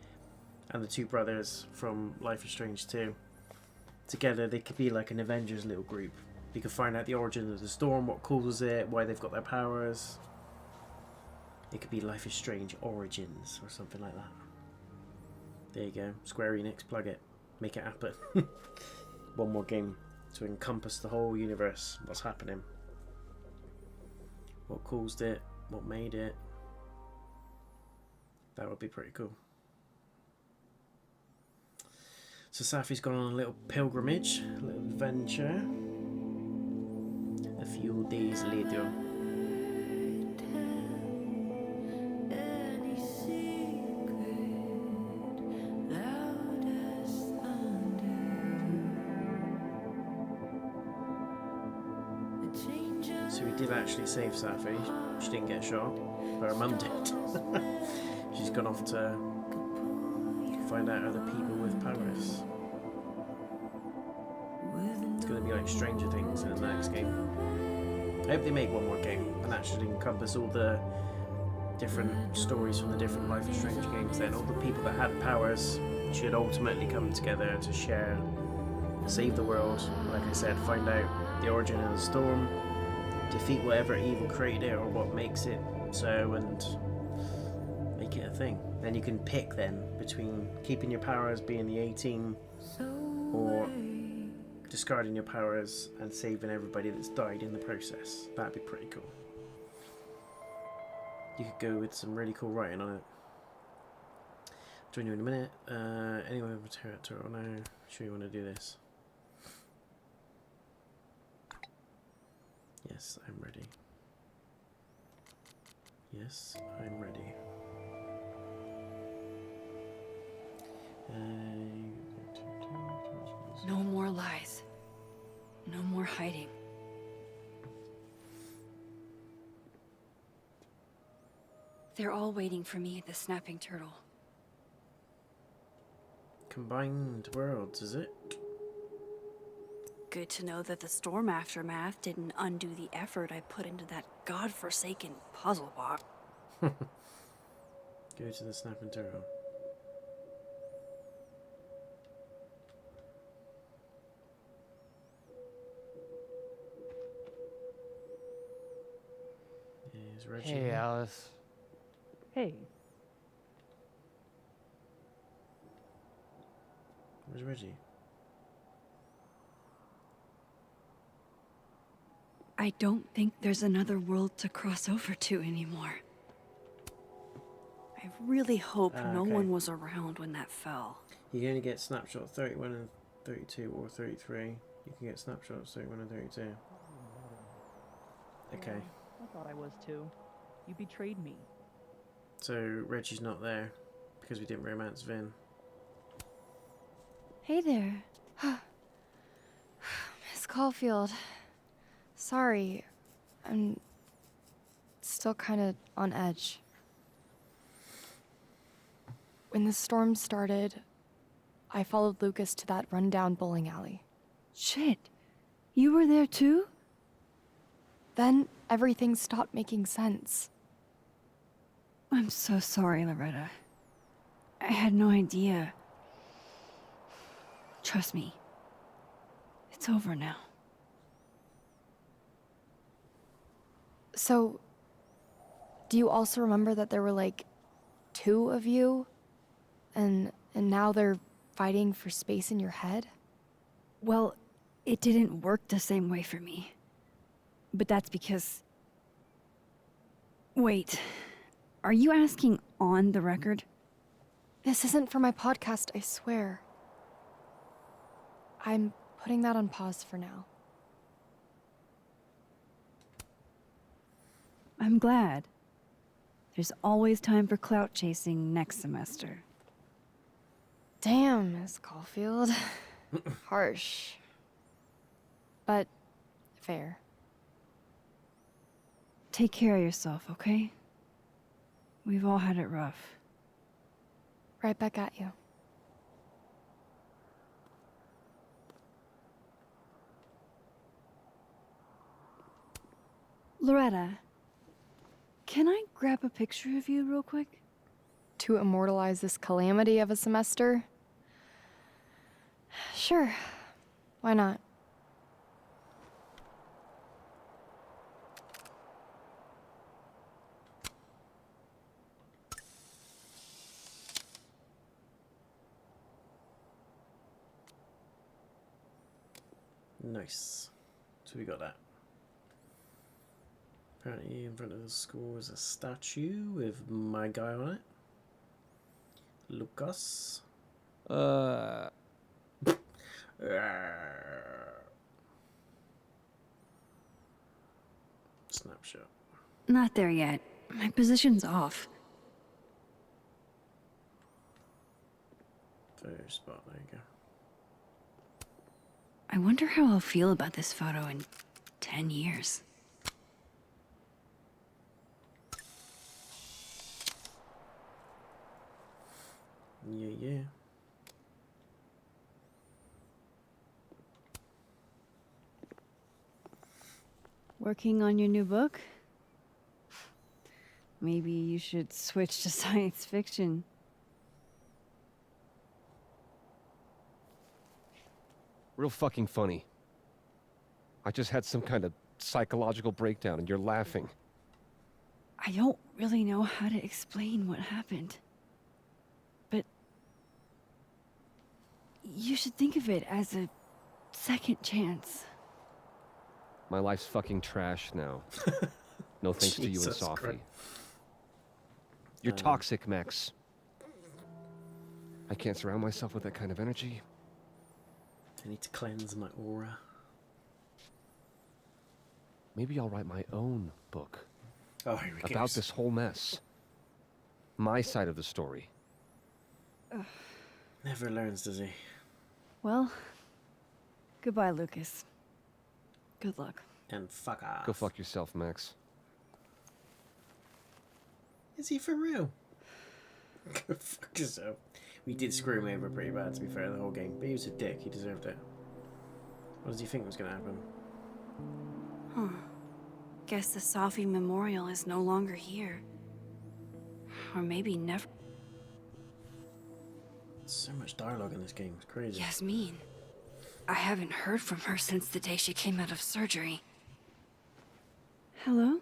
A: and the two brothers from Life is Strange 2. Together, they could be like an Avengers little group. You could find out the origin of the storm, what causes it, why they've got their powers. It could be Life is Strange Origins or something like that. There you go. Square Enix, plug it. Make it happen. One more game to encompass the whole universe. What's happening? What caused it? What made it? That would be pretty cool. So Safi's gone on a little pilgrimage, a little adventure. A few days later. So we did actually save Safi. She didn't get shot, but her mum did. She's gone off to find out other people with powers. It's going to be like Stranger Things in the next game. I hope they make one more game and actually encompass all the different stories from the different Life is Strange games then. All the people that had powers should ultimately come together to share, save the world, like I said, find out the origin of the storm, defeat whatever evil created it or what makes it so, and make it a thing. Then you can pick then between keeping your powers, being the A-team, or discarding your powers and saving everybody that's died in the process. That'd be pretty cool. You could go with some really cool writing on it. Join you in a minute. Anyway, we'll tear it to it. No, sure you want to do this. Yes, I'm ready. Yes, I'm ready.
B: No more lies. No more hiding. They're all waiting for me at the Snapping Turtle.
A: Combined worlds, is it?
B: Good to know that the storm aftermath didn't undo the effort I put into that godforsaken puzzle box.
A: Go to the Snapping Turtle. Is Reggie
L: Hey,
A: here?
L: Alice.
G: Hey,
A: Where's Reggie?
B: I don't think there's another world to cross over to anymore. I really hope no
A: okay.
B: one was around when that fell.
A: You can only get snapshot 31 and 32 or 33. You can get snapshots 31 and 32. Okay.
G: yeah, I thought I was too. You betrayed me.
A: So Reggie's not there because we didn't romance Vin.
O: Hey there. Miss Caulfield. Sorry. I'm still kind of on edge. When the storm started, I followed Lucas to that rundown bowling alley.
B: Shit. You were there too?
O: Then everything stopped making sense.
B: I'm so sorry, Loretta. I had no idea. Trust me. It's over now.
O: So, do you also remember that there were like 2 of you? And now they're fighting for space in your head?
B: Well, it didn't work the same way for me. But that's because... Wait. Are you asking on the record?
O: This isn't for my podcast, I swear. I'm putting that on pause for now.
B: I'm glad. There's always time for clout chasing next semester.
O: Damn, Miss Caulfield. Harsh. But fair.
B: Take care of yourself, okay? We've all had it rough.
O: Right back at you.
B: Loretta, can I grab a picture of you real quick?
O: To immortalize this calamity of a semester? Sure. Why not?
A: Nice. So we got that. Apparently in front of the school is a statue with my guy on it. Lucas. Snapshot.
B: Not there yet. My position's off.
A: Photo spot, there you go.
B: I wonder how I'll feel about this photo in 10 years.
A: Yeah.
B: Working on your new book? Maybe you should switch to science fiction.
J: Real fucking funny. I just had some kind of psychological breakdown and you're laughing.
B: I don't really know how to explain what happened. But you should think of it as a second chance.
J: My life's fucking trash now. No thanks to you and
A: Jesus
J: Safi.
A: Christ.
J: You're toxic, Max. I can't surround myself with that kind of energy.
A: I need to cleanse my aura.
J: Maybe I'll write my own book.
A: Oh, here we go.
J: About this whole mess. My side of the story.
A: Never learns, does he?
B: Well, goodbye, Lucas. Good luck.
A: And fuck off.
J: Go fuck yourself, Max.
A: Is he for real? Go fuck yourself. We did screw him over pretty bad, to be fair, the whole game. But he was a dick. He deserved it. What does he think was going to happen?
B: Huh. Guess the Safi memorial is no longer here. Or maybe never.
A: So much dialogue in this game. It's crazy.
B: Yasmin. I haven't heard from her since the day she came out of surgery. Hello?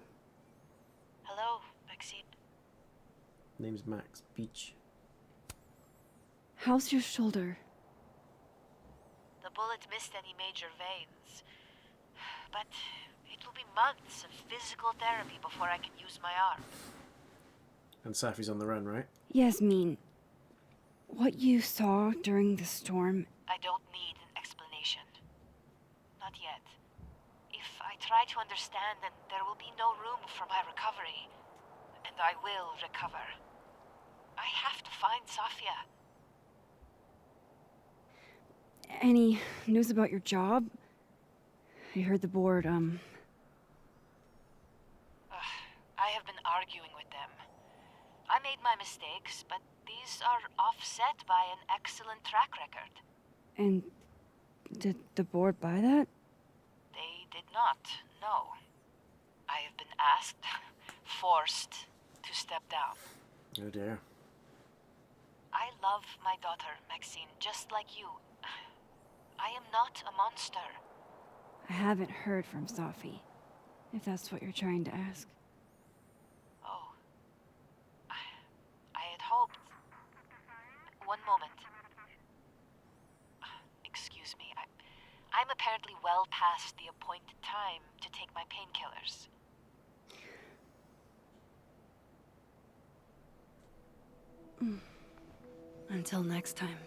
P: Hello, Maxine.
A: Name's Max Beach.
B: How's your shoulder?
P: The bullet missed any major veins. But it will be months of physical therapy before I can use my arm.
A: And Safi's on the run, right?
B: Yasmin, what you saw during the storm...
P: I don't need an explanation. Not yet. If I try to understand, then there will be no room for my recovery. And I will recover. I have to find Safia.
B: Any news about your job? I heard the board,
P: I have been arguing with them. I made my mistakes, but these are offset by an excellent track record.
B: And did the board buy that?
P: They did not, no. I have been asked, forced to step down.
A: Oh dear.
P: I love my daughter, Maxine, just like you. I am not a monster.
B: I haven't heard from Safi, if that's what you're trying to ask.
P: Oh. I had hoped... One moment. Excuse me, I'm apparently well past the appointed time to take my painkillers.
B: Until next time.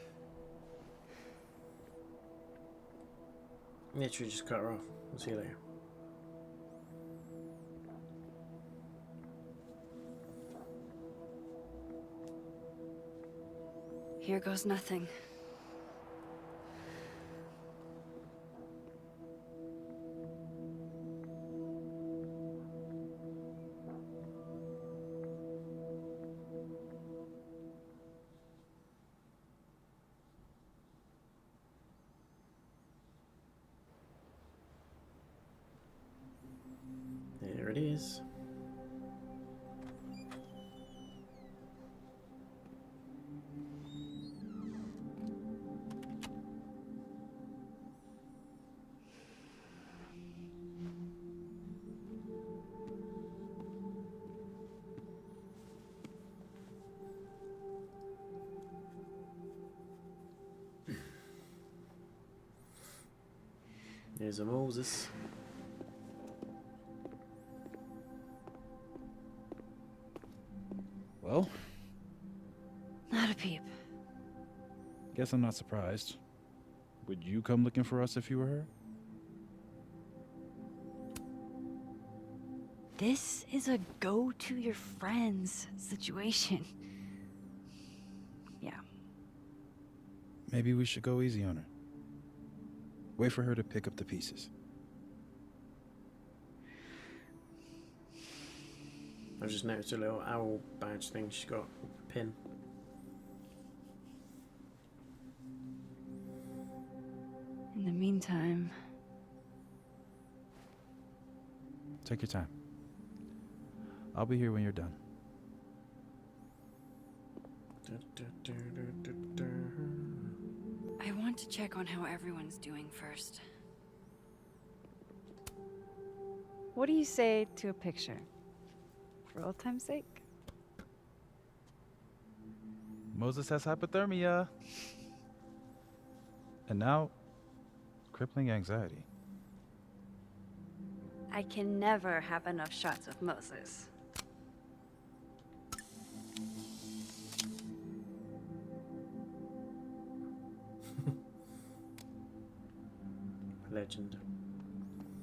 A: Literally just cut her off. We'll see you later.
B: Here goes nothing.
A: There it is. There's a Moses.
E: Well?
B: Not a peep.
E: Guess I'm not surprised. Would you come looking for us if you were her?
B: This is a go-to-your-friends situation. Yeah.
E: Maybe we should go easy on her. Wait for her to pick up the pieces.
A: I've just noticed a little owl badge thing she's got. A pin.
B: In the meantime...
E: Take your time. I'll be here when you're done.
B: I want to check on how everyone's doing first.
F: What do you say to a picture? For old time's sake?
E: Moses has hypothermia. And now, crippling anxiety.
F: I can never have enough shots of Moses.
A: Legend.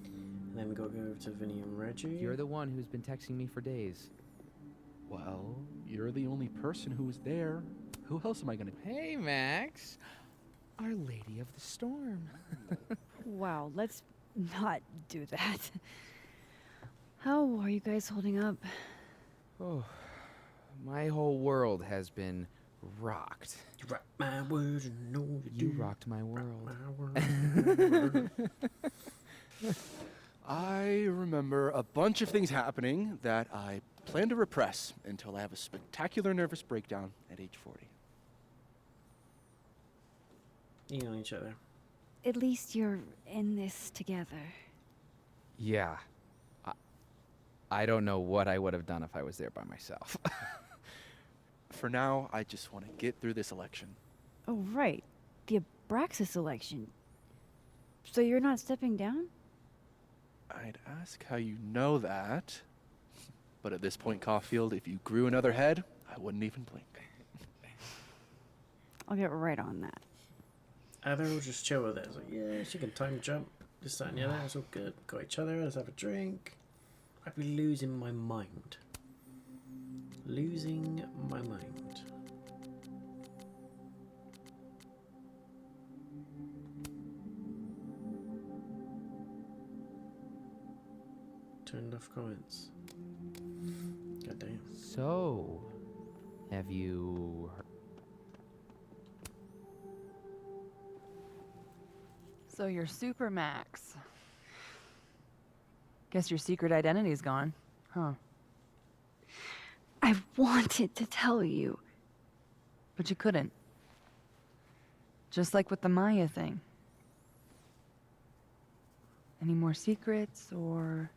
A: And then we got to go over to Vinny and Reggie.
Q: You're the one who's been texting me for days.
L: Well, you're the only person who was there. Who else am I gonna...
Q: Hey, Max. Our Lady of the Storm.
B: Wow, let's not do that. How are you guys holding up?
L: Oh,
Q: My whole world has been rocked.
A: You rocked my world, and know you
Q: You
A: do.
Q: rocked my world.
E: I remember a bunch of things happening that I plan to repress until I have a spectacular nervous breakdown at age 40.
A: You know each other.
F: At least you're in this together.
Q: Yeah. I don't know what I would have done if I was there by myself.
E: For now, I just want to get through this election.
F: Oh, right. The Abraxas election. So you're not stepping down?
E: I'd ask how you know that, but at this point, Caulfield, if you grew another head, I wouldn't even blink.
F: I'll get right on that.
A: They're all just chill with it. It's like, yeah, she can time jump. This, that, and the other. It's all good. Got each other. Let's have a drink. I'd be losing my mind. Losing my mind. Turned off comments. God damn.
Q: So, have you heard?
K: So you're Super Max. Guess your secret identity's gone, huh?
F: I wanted to tell you.
K: But you couldn't. Just like with the Maya thing. Any more secrets, or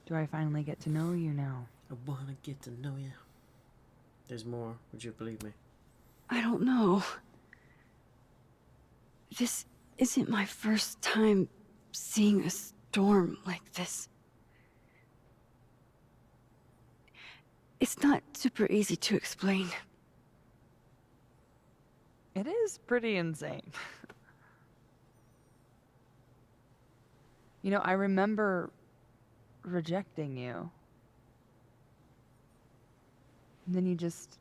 K: do I finally get to know you now?
A: I wanna get to know you. There's more. Would you believe me?
F: I don't know. This isn't my first time seeing a storm like this. It's not super easy to explain.
K: It is pretty insane. You know, I remember rejecting you. And then you just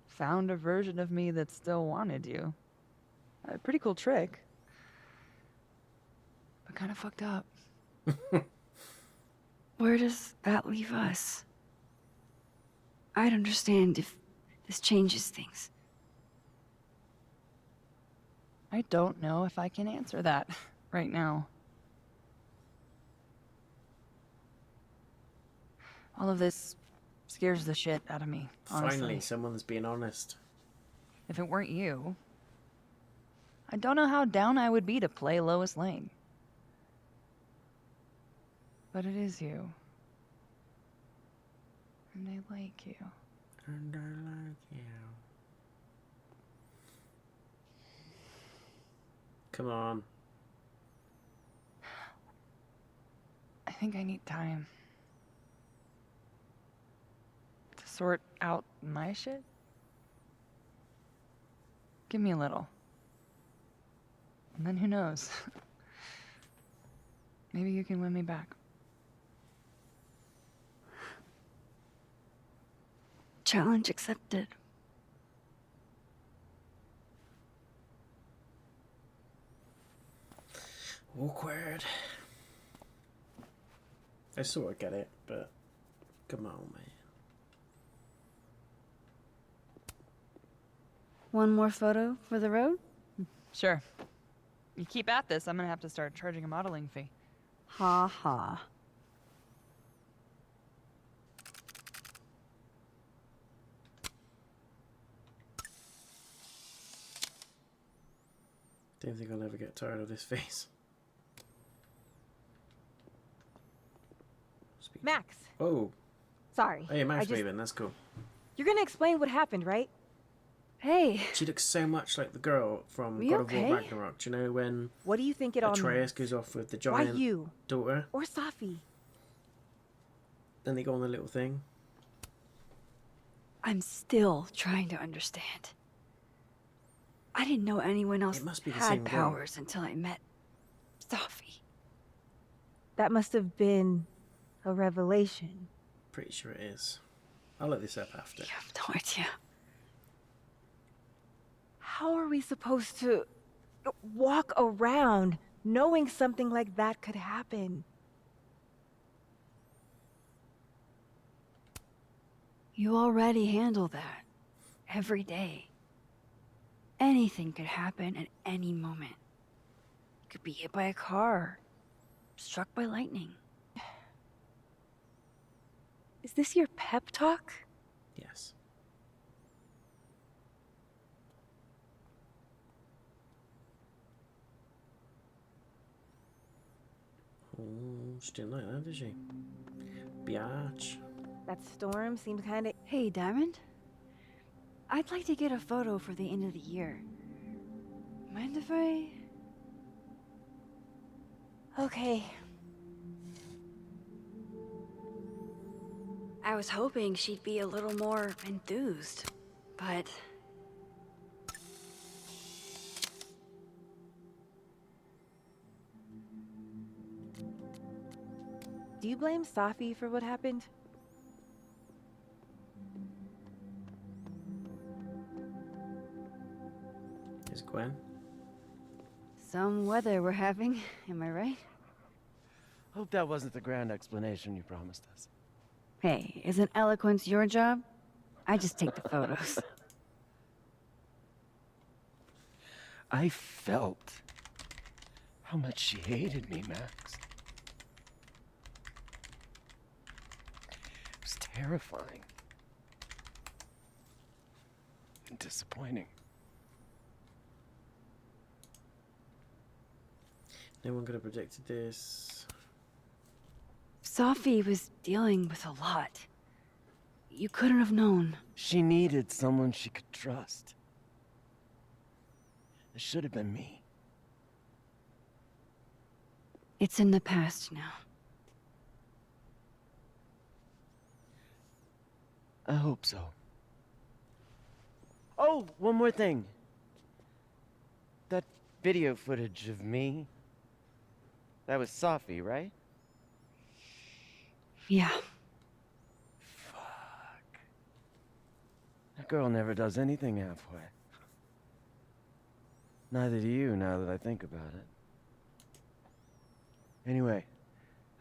K: found a version of me that still wanted you. A pretty cool trick. But kind of fucked up.
F: Where does that leave us? I'd understand if this changes things.
K: I don't know if I can answer that right now. All of this scares the shit out of me, honestly.
A: Finally, someone's being honest.
K: If it weren't you, I don't know how down I would be to play Lois Lane. But it is you. And I like you.
A: And I like you. Come on.
K: I think I need time. To sort out my shit? Give me a little. And then who knows? Maybe you can win me back.
F: Challenge accepted.
A: Awkward. I sort of get it, but come on, man.
F: One more photo for the road?
K: Sure. You keep at this, I'm gonna have to start charging a modeling fee.
F: Ha ha.
A: Don't think I'll ever get tired of this face.
R: Max.
A: Oh.
R: Sorry.
A: Hey, Max Raven, that's cool.
R: You're gonna explain what happened, right?
F: Hey.
A: She looks so much like the girl from God of War Ragnarok. Do you know when
R: What do you think it all
A: Atreus
R: means?
A: goes off with the
R: Why
A: giant
R: you?
A: daughter?
R: Or Safi?
A: Then they go on the little thing.
F: I'm still trying to understand. I didn't know anyone else
A: must be the
F: had
A: same girl.
F: powers until I met Safi.
R: That must have been a revelation.
A: Pretty sure it is. I'll look this up after.
F: I have no idea.
R: How are we supposed to walk around knowing something like that could happen?
F: You already handle that. Every day. Anything could happen at any moment. You could be hit by a car. Struck by lightning. Is this your pep talk?
A: Yes. Oh, she didn't like that, did she? Biatch.
R: That storm seemed kinda...
F: Hey, Diamond? I'd like to get a photo for the end of the year. Mind if I... Okay. I was hoping she'd be a little more enthused, but...
R: Do you blame Safi for what happened?
A: Is Gwen?
F: Some weather we're having, am I right?
S: Hope that wasn't the grand explanation you promised us.
F: Hey, isn't eloquence your job? I just take the photos.
S: I felt how much she hated me, Max. It was terrifying. And disappointing.
A: No one could have predicted this.
F: Safi was dealing with a lot. You couldn't have known.
S: She needed someone she could trust. It should have been me.
F: It's in the past now.
S: I hope so. Oh, one more thing. That video footage of me, that was Safi, right?
F: Yeah.
S: Fuck. That girl never does anything halfway. Neither do you, now that I think about it. Anyway,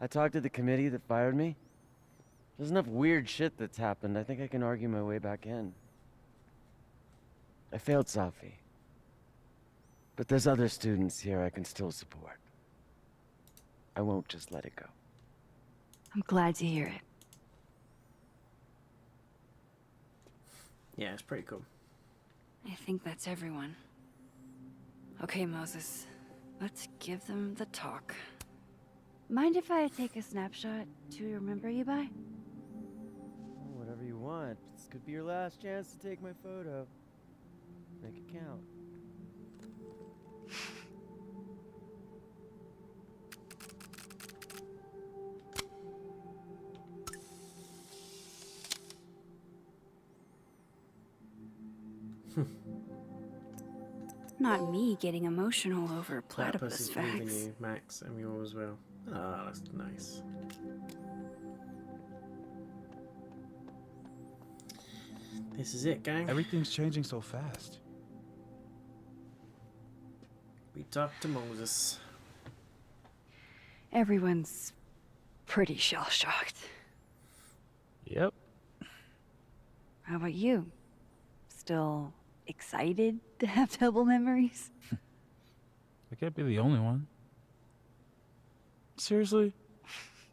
S: I talked to the committee that fired me. There's enough weird shit that's happened. I think I can argue my way back in. I failed Safi. But there's other students here I can still support. I won't just let it go.
F: I'm glad to hear it.
A: Yeah, it's pretty cool.
F: I think that's everyone. Okay, Moses. Let's give them the talk. Mind if I take a snapshot to remember you by?
S: Whatever you want. This could be your last chance to take my photo. Make it count.
F: Not me getting emotional over platypus
A: Platypus is leaving
F: facts.
A: you, Max, and you as well. Ah, that's nice. This is it, gang.
E: Everything's changing so fast.
A: We talked to Moses.
F: Everyone's pretty shell-shocked.
E: Yep.
F: How about you? Still excited to have double memories?
E: I can't be the only one. Seriously?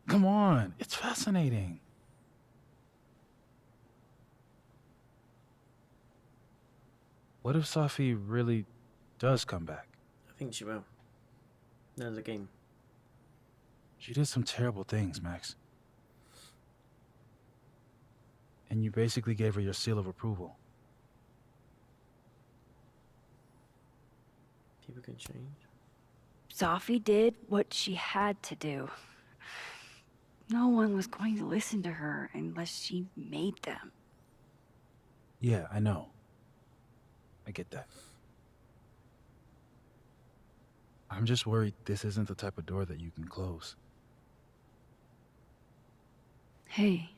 E: Come on, it's fascinating. What if Safi really does come back?
A: I think she will. There's a game.
E: She did some terrible things, Max. And you basically gave her your seal of approval.
A: People can change.
F: Safi did what she had to do. No one was going to listen to her unless she made them.
E: Yeah, I know. I get that. I'm just worried this isn't the type of door that you can close.
F: Hey.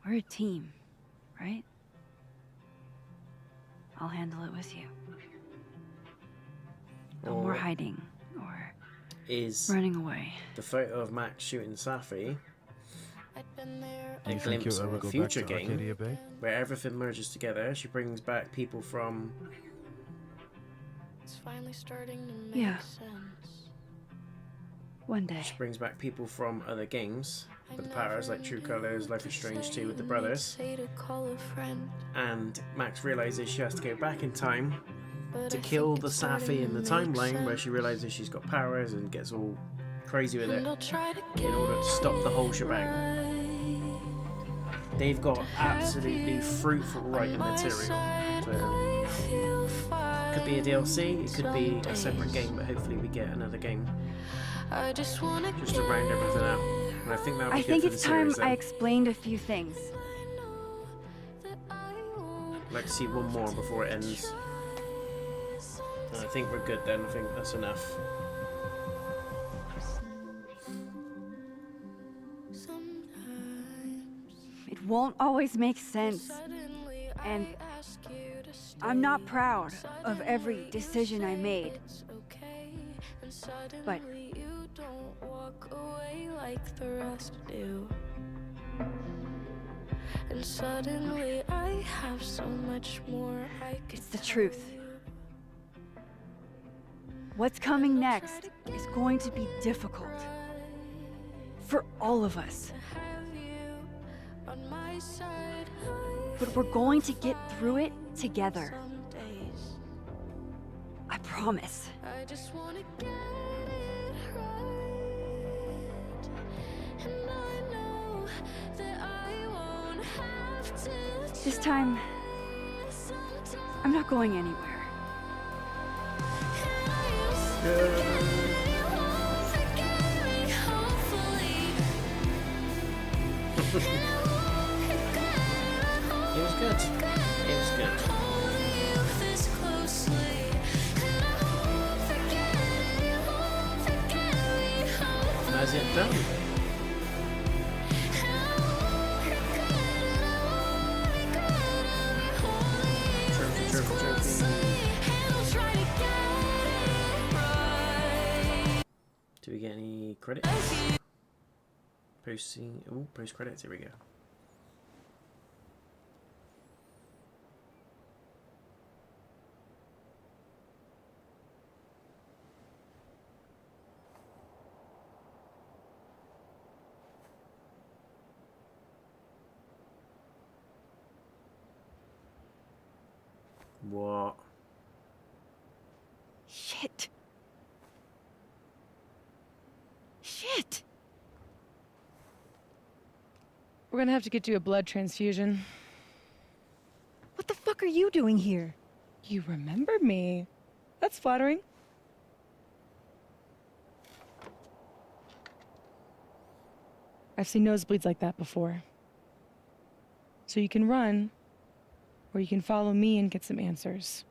F: We're a team, right? I'll handle it with you. No more hiding or
A: Is
F: running away.
A: the photo of Max shooting Safi a glimpse of a future game where everything merges together. She brings back people from...
B: It's finally starting to make sense.
F: One day.
A: She brings back people from other games with the powers, like True Colors, Life is Strange 2 with the brothers. And Max realizes she has to go back in time to kill the Safi in the timeline where she realizes she's got powers and gets all crazy with it in order to stop the whole shebang. They've got absolutely fruitful writing material. So, could be a DLC, it could be a separate game, but hopefully we get another game just to round everything out. And I think that would be good for the series.
F: It's time I explained a few things.
A: I'd like to see one more before it ends. And I think we're good then. I think that's enough.
F: It won't always make sense. And I'm not proud of every decision I made. But
B: like the rest do. And suddenly I have so much more I could
F: it's the truth. What's coming next is going to be difficult. For all of us. But we're going to get through it together. I promise.
B: I just want to get it right. And I know that I won't have to.
F: This time, I'm not going anywhere.
A: It was good. It was good. How's it done? Do we get any credits? Post credits, here we go. What?
F: Shit. Shit.
G: We're gonna have to get you a blood transfusion.
R: What the fuck are you doing here?
G: You remember me. That's flattering. I've seen nosebleeds like that before. So you can run, or you can follow me and get some answers.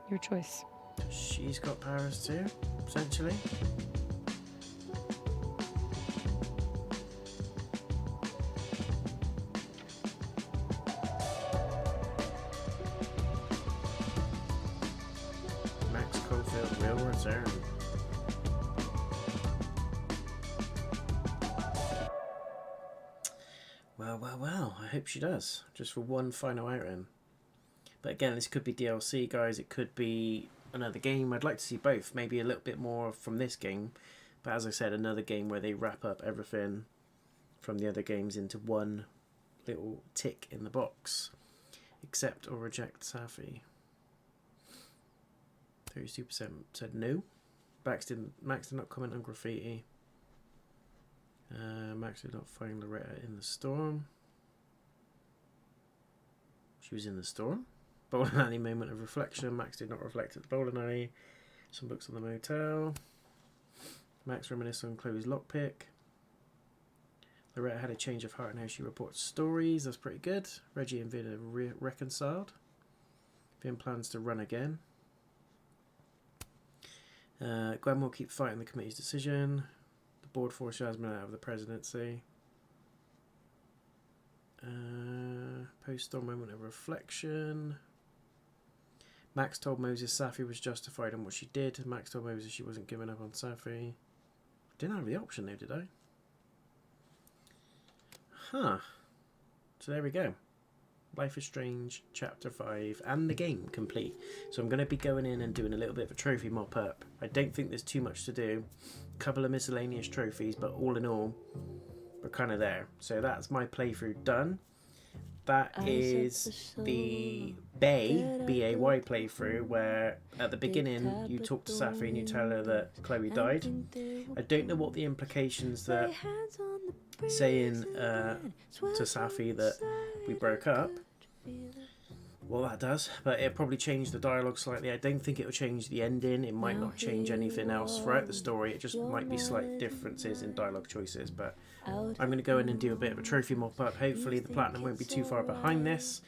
G: Your choice.
A: She's got powers too, essentially. Max Caulfield will return. Well, I hope she does, just for one final outing. But again, this could be DLC, guys, it could be another game. I'd like to see both, maybe a little bit more from this game, but as I said, another game where they wrap up everything from the other games into one little tick in the box. Accept or reject Safi. 32% said no. Max did not comment on graffiti. Max did not find Loretta in the storm. She was in the storm. Bowling alley moment of reflection. Max did not reflect at the bowling alley. Some books on the motel. Max reminisced on Chloe's lockpick. Loretta had a change of heart in how she reports stories. That's pretty good. Reggie and Vin are reconciled. Vin plans to run again. Gwen will keep fighting the committee's decision. The board forced Yasmin out of the presidency. Post-storm moment of reflection. Max told Moses Safi was justified in what she did. Max told Moses she wasn't giving up on Safi. Didn't have the option though, did I? Huh. So there we go. Life is Strange Chapter 5 and the game complete. So I'm going to be going in and doing a little bit of a trophy mop up. I don't think there's too much to do. A couple of miscellaneous trophies, but all in all, we're kind of there. So that's my playthrough done. That is the B-A-Y playthrough, where at the beginning you talk to Safi and you tell her that Chloe died. I don't know what the implications that saying to Safi that we broke up, well, that does, but it'll probably change the dialogue slightly. I don't think it'll change the ending. It might not change anything else throughout the story. It just might be slight differences in dialogue choices, but I'm going to go in and do a bit of a trophy mop up. Hopefully the platinum won't be too far behind this,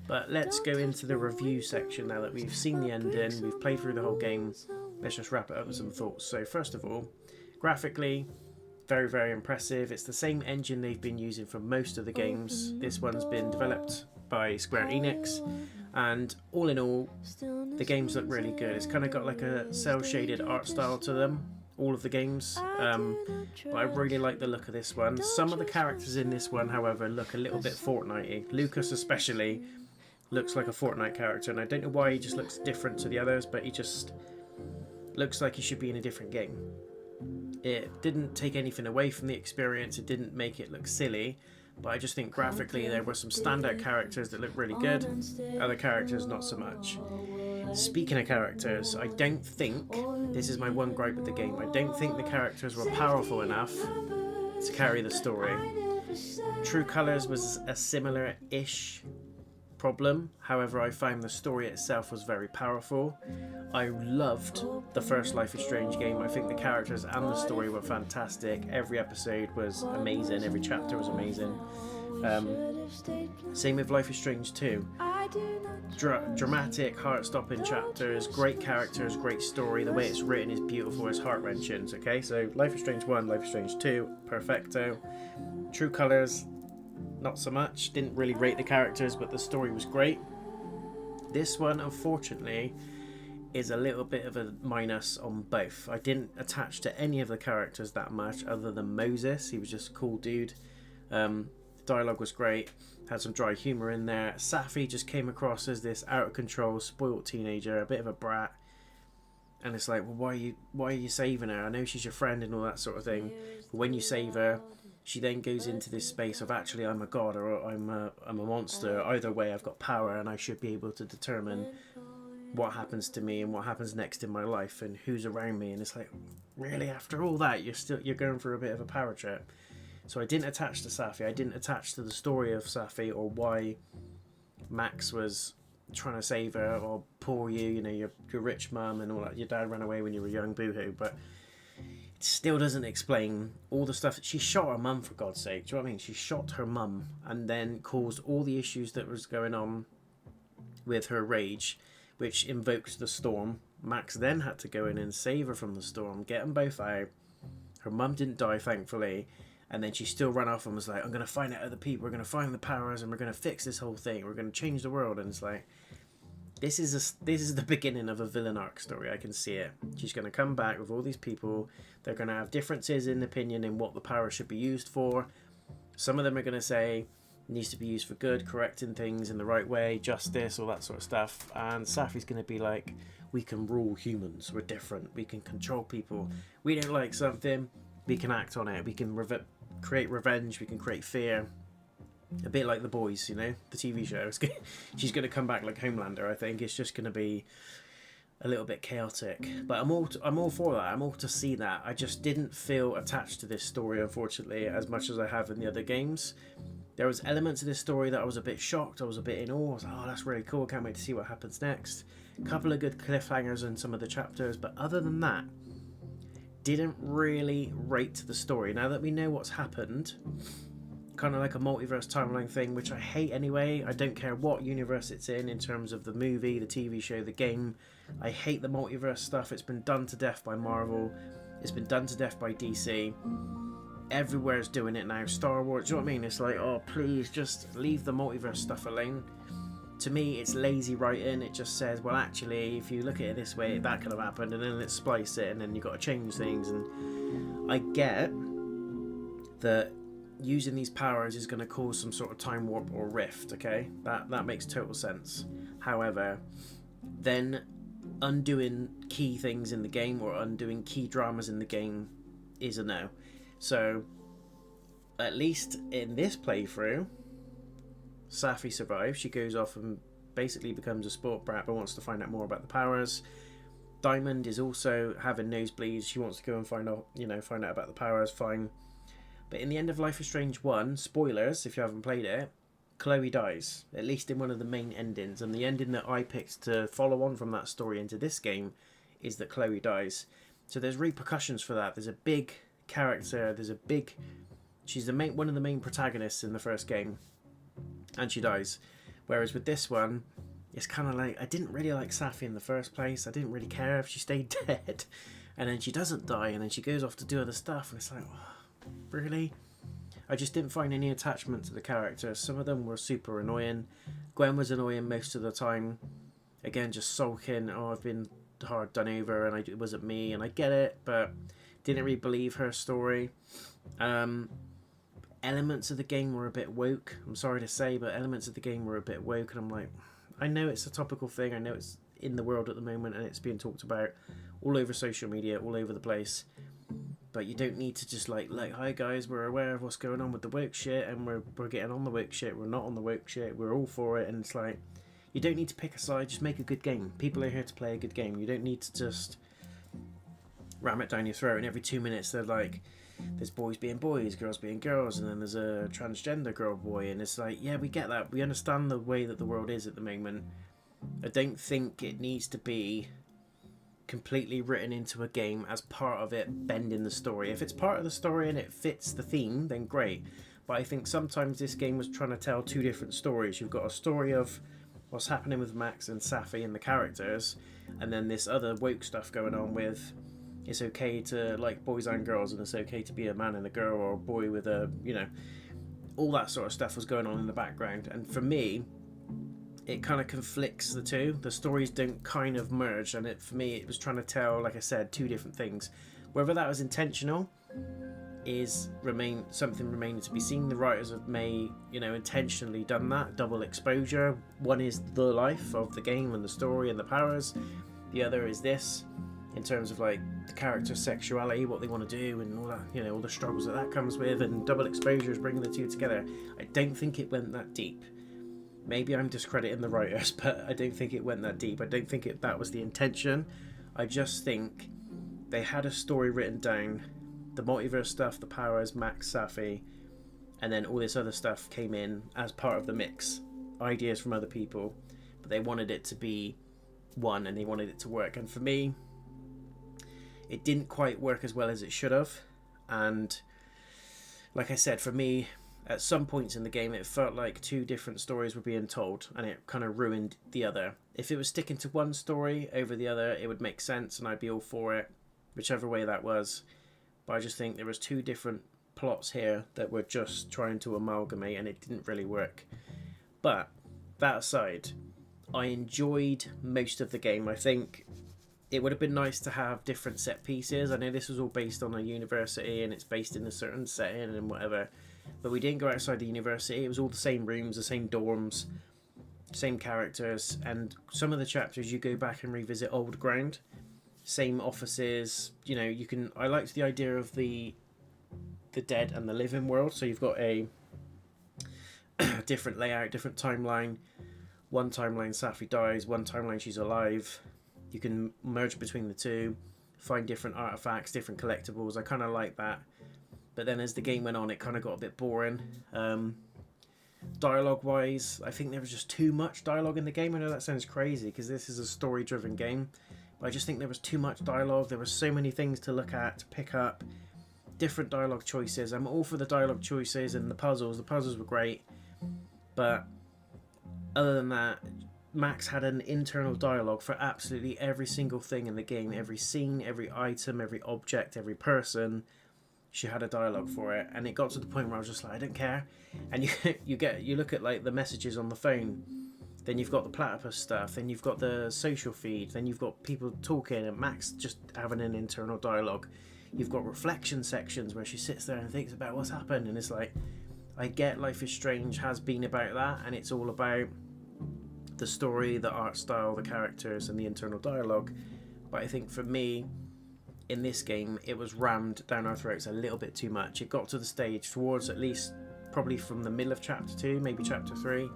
A: but let's go into the review section now that we've seen the ending, we've played through the whole game. Let's just wrap it up with some thoughts. So first of all, graphically, very, very impressive. It's the same engine they've been using for most of the games. This one's been developed by Square Enix, and all in all, the games look really good. It's kind of got like a cel-shaded art style to them, all of the games, but I really like the look of this one. Some of the characters in this one, however, look a little bit Fortnite-y. Lucas especially looks like a Fortnite character, and I don't know why he just looks different to the others, but he just looks like he should be in a different game. It didn't take anything away from the experience, it didn't make it look silly, but I just think graphically there were some standout characters that looked really good, other characters not so much. Speaking of characters, I don't think, this is my one gripe with the game, I don't think the characters were powerful enough to carry the story. True Colors was a similar-ish problem, however I found the story itself was very powerful. I loved the first Life is Strange game. I think the characters and the story were fantastic. Every episode was amazing, every chapter was amazing. Same with Life is Strange 2. Dramatic, heart-stopping chapters, great characters, great story. The way it's written is beautiful, it's heart-wrenching. Okay, so Life is Strange 1, Life is Strange 2, perfecto. True Colors, not so much. Didn't really rate the characters, but the story was great. This one, unfortunately, is a little bit of a minus on both. I didn't attach to any of the characters that much other than Moses. He was just a cool dude. Dialogue was great, had some dry humour in there. Safi just came across as this out of control, spoiled teenager, a bit of a brat. And it's like, well, why are you saving her? I know she's your friend and all that sort of thing. But when you save her, she then goes into this space of actually I'm a god or I'm a monster. Either way, I've got power and I should be able to determine what happens to me and what happens next in my life and who's around me. And it's like, really, after all that, you're going for a bit of a power trip. So I didn't attach to Safi. I didn't attach to the story of Safi or why Max was trying to save her, or poor you know, your rich mum and all that. Your dad ran away when you were young, boohoo. But it still doesn't explain all the stuff. She shot her mum, for God's sake. Do you know what I mean? She shot her mum and then caused all the issues that was going on with her rage, which invoked the storm. Max then had to go in and save her from the storm, get them both out. Her mum didn't die, thankfully. And then she still ran off and was like, I'm going to find out other people, we're going to find the powers, and we're going to fix this whole thing, we're going to change the world. And it's like, this is the beginning of a villain arc story. I can see it. She's going to come back with all these people. They're going to have differences in opinion in what the power should be used for. Some of them are going to say it needs to be used for good, correcting things in the right way, justice, all that sort of stuff. And Safi's going to be like, we can rule humans, we're different, we can control people. We don't like something, we can act on it, we can create revenge, we can create fear. A bit like The Boys, you know, the TV show. She's going to come back like Homelander, I think. It's just going to be a little bit chaotic. But I'm all for that. I'm all to see that. I just didn't feel attached to this story, unfortunately, as much as I have in the other games. There was elements of this story that I was a bit shocked. I was a bit in awe. I was like, oh, that's really cool. Can't wait to see what happens next. A couple of good cliffhangers in some of the chapters. But other than that, didn't really rate the story. Now that we know what's happened, kind of like a multiverse timeline thing, which I hate anyway. I don't care what universe it's in terms of the movie, the TV show, the game. I hate the multiverse stuff. It's been done to death by Marvel. It's been done to death by DC. Everywhere's doing it now. Star Wars, do you know what I mean? It's like, oh, please just leave the multiverse stuff alone. To me, it's lazy writing. It just says, well, actually, if you look at it this way, that could have happened, and then let's splice it, and then you've got to change things. And I get that using these powers is going to cause some sort of time warp or rift, okay? That makes total sense. However, then undoing key things in the game or undoing key dramas in the game is a no. So, at least in this playthrough, Safi survives. She goes off and basically becomes a sport brat but wants to find out more about the powers. Diamond is also having nosebleeds. She wants to go and find out about the powers, fine. But in the end of Life is Strange 1, spoilers if you haven't played it, Chloe dies, at least in one of the main endings. And the ending that I picked to follow on from that story into this game is that Chloe dies. So there's repercussions for that. There's a big character, she's one of the main protagonists in the first game, and she dies. Whereas with this one, it's kind of like, I didn't really like Safi in the first place. I didn't really care if she stayed dead. And then she doesn't die, and then she goes off to do other stuff, and it's like, oh, really? I just didn't find any attachment to the characters. Some of them were super annoying. Gwen was annoying most of the time. Again, just sulking, oh, I've been hard done over, and it wasn't me, and I get it, but didn't really believe her story. Elements of the game were a bit woke. I'm sorry to say, but elements of the game were a bit woke, and I'm like, I know it's a topical thing, I know it's in the world at the moment, and it's being talked about all over social media, all over the place, but you don't need to just like, hi guys, we're aware of what's going on with the woke shit, and we're getting on the woke shit, we're not on the woke shit, we're all for it, and it's like, you don't need to pick a side, just make a good game. People are here to play a good game. You don't need to just ram it down your throat, and every 2 minutes they're like, there's boys being boys, girls being girls, and then there's a transgender girl boy, and it's like, yeah, we get that, we understand the way that the world is at the moment. I don't think it needs to be completely written into a game as part of it bending the story. If it's part of the story and it fits the theme, then great, but I think sometimes this game was trying to tell two different stories. You've got a story of what's happening with Max and Safi and the characters, and then this other woke stuff going on with, it's okay to like boys and girls, and it's okay to be a man and a girl, or a boy with a, all that sort of stuff was going on in the background. And for me, it kind of conflicts the two. The stories don't kind of merge, and for me, it was trying to tell, like I said, two different things. Whether that was intentional is something remaining to be seen. The writers have intentionally done that. Double exposure. One is the life of the game and the story and the powers. The other is this, in terms of like the character's sexuality, what they want to do, and all that, all the struggles that comes with, and double exposure is bringing the two together. I don't think it went that deep. Maybe I'm discrediting the writers, but I don't think it went that deep. I don't think that was the intention. I just think they had a story written down, the multiverse stuff, the powers, Max, Safi, and then all this other stuff came in as part of the mix. Ideas from other people, but they wanted it to be one, and they wanted it to work. And for me, it didn't quite work as well as it should have. And like I said, for me, at some points in the game, it felt like two different stories were being told, and it kind of ruined the other. If it was sticking to one story over the other, it would make sense, and I'd be all for it, whichever way that was. But I just think there was two different plots here that were just trying to amalgamate, and it didn't really work. But that aside, I enjoyed most of the game. I think it would have been nice to have different set pieces. I know this was all based on a university, and it's based in a certain setting and whatever, but we didn't go outside the university. It was all the same rooms, the same dorms, same characters, and some of the chapters you go back and revisit old ground, same offices. I liked the idea of the dead and the living world. So you've got a different layout, different timeline. One timeline Safi dies, one timeline she's alive. You can merge between the two, find different artifacts, different collectibles. I kind of like that. But then as the game went on, it kind of got a bit boring. Dialogue-wise, I think there was just too much dialogue in the game. I know that sounds crazy because this is a story-driven game, but I just think there was too much dialogue. There were so many things to look at, to pick up, different dialogue choices. I'm all for the dialogue choices and the puzzles. The puzzles were great, but other than that, Max had an internal dialogue for absolutely every single thing in the game. Every scene, every item, every object, every person. She had a dialogue for it, and it got to the point where I was just like, I don't care. And you look at like the messages on the phone, then you've got the platypus stuff, then you've got the social feed, then you've got people talking, and Max just having an internal dialogue. you've got reflection sections where she sits there and thinks about what's happened, and it's like, I get Life is Strange has been about that, and it's all about the story, the art style, the characters, and the internal dialogue. But I think for me, in this game, it was rammed down our throats a little bit too much. It got to the stage towards, at least probably from the middle of chapter 2, maybe chapter 3,